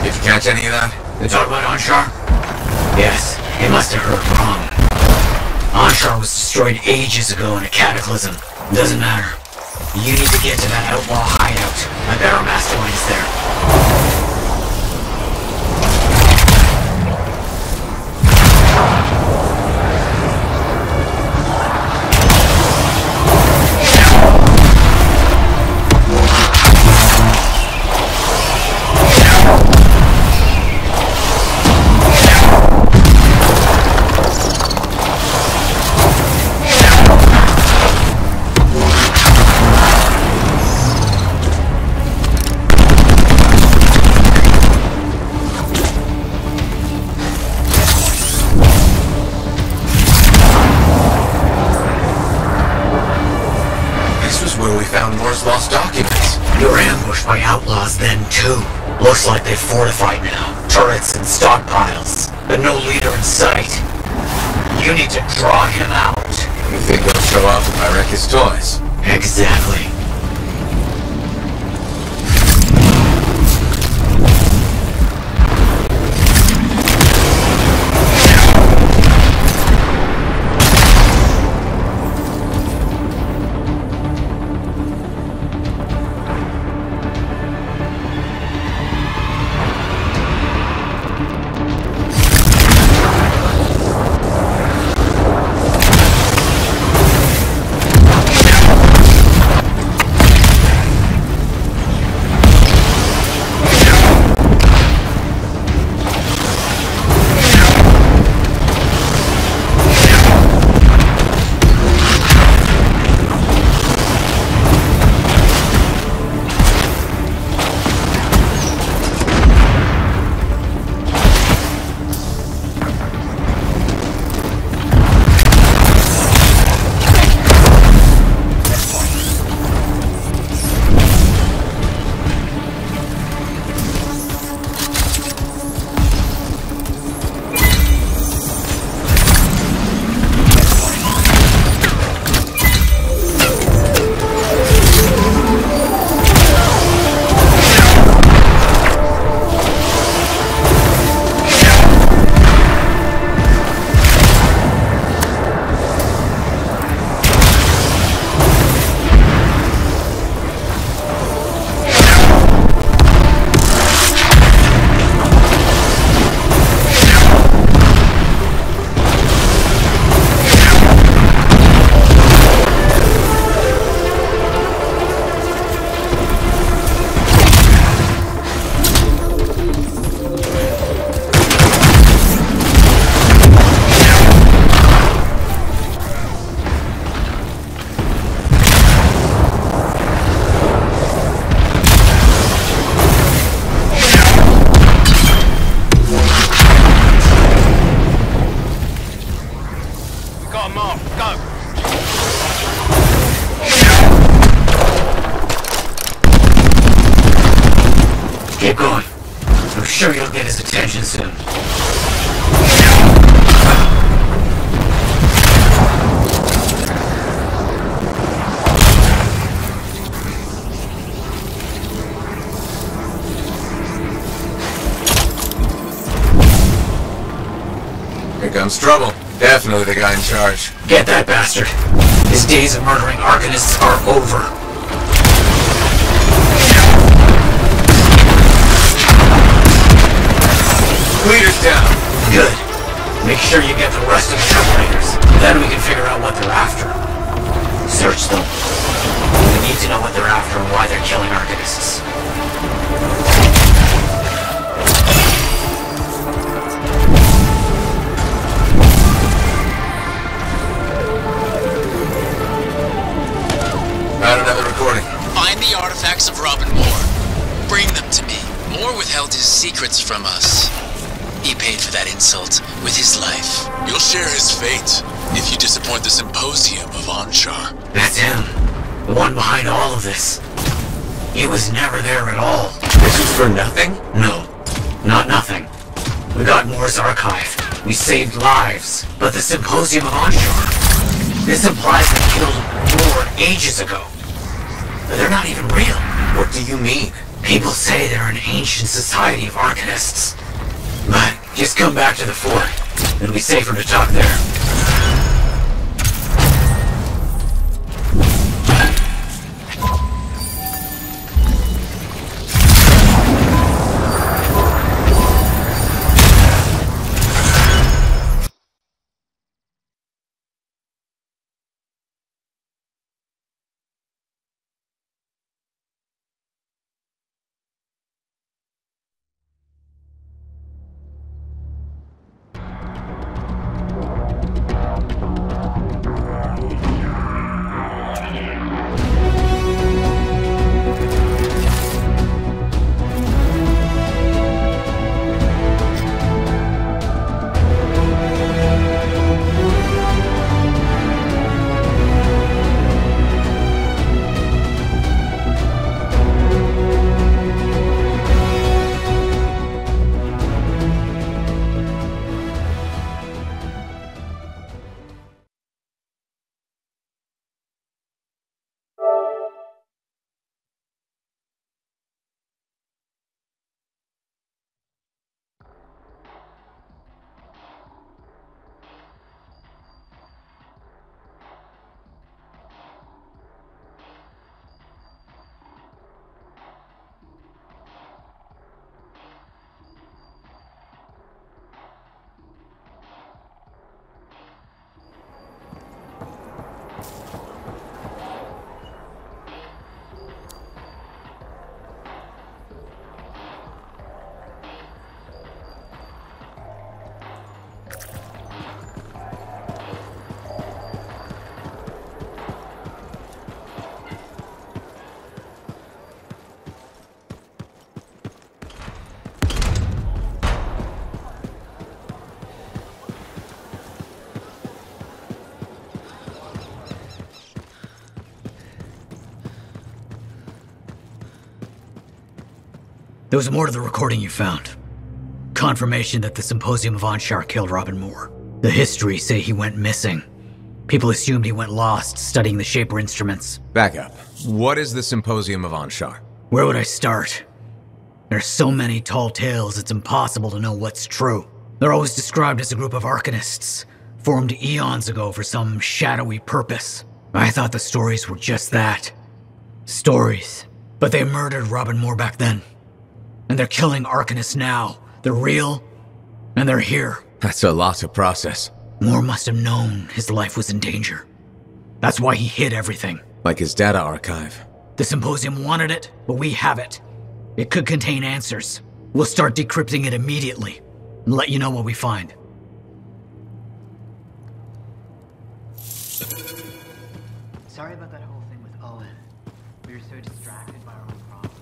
Did you catch any of that? You talk about Onshar? Yes, he must have heard wrong. Onshar was destroyed ages ago in a cataclysm. Doesn't matter. You need to get to that outlaw hideout. I bet our mastermind is there. Lost documents. You were ambushed by outlaws then too. Looks like they're fortified now. Turrets and stockpiles, but no leader in sight. You need to draw him out. You think he'll show up if I wreck his toys? Exactly. Keep going. I'm sure you'll get his attention soon. Here comes trouble. Definitely the guy in charge. Get that bastard. His days of murdering Arcanists are over. down. Good. Make sure you get the rest of the Troublemakers. Then we can figure out what they're after. Search them. We need to know what they're after and why they're killing Arcanists. Found another recording. Find the artifacts of Robin Moore. Bring them to me. Moore withheld his secrets from us. He paid for that insult with his life. You'll share his fate if you disappoint the Symposium of Anshar. That's him. The one behind all of this. He was never there at all. This was for nothing? No. Not nothing. We got Moore's archive. We saved lives. But the Symposium of Anshar, this implies they killed Moore ages ago. But they're not even real. What do you mean? People say they're an ancient society of Arcanists. But just come back to the fort. It'll be safer to talk there. There was more to the recording you found. Confirmation that the Symposium of Anshar killed Robin Moore. The histories say he went missing. People assumed he went lost, studying the Shaper instruments. Back up. What is the Symposium of Anshar? Where would I start? There are so many tall tales, it's impossible to know what's true. They're always described as a group of Arcanists, formed eons ago for some shadowy purpose. I thought the stories were just that. Stories. But they murdered Robin Moore back then. And they're killing Arcanists now. They're real, and they're here. That's a lot to process. Moore must have known his life was in danger. That's why he hid everything. Like his data archive. The Symposium wanted it, but we have it. It could contain answers. We'll start decrypting it immediately, and let you know what we find. Sorry about that whole thing with Owen. We were so distracted by our own problems.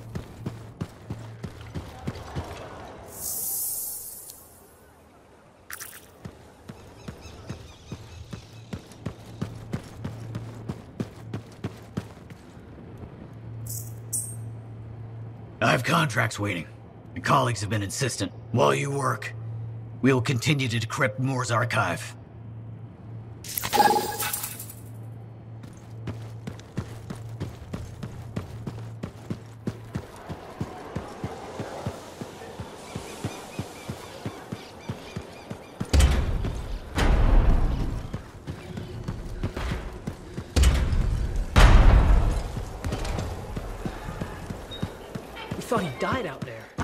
I have contracts waiting. My colleagues have been insistent. While you work, we will continue to decrypt Moore's archive. We thought he died out there.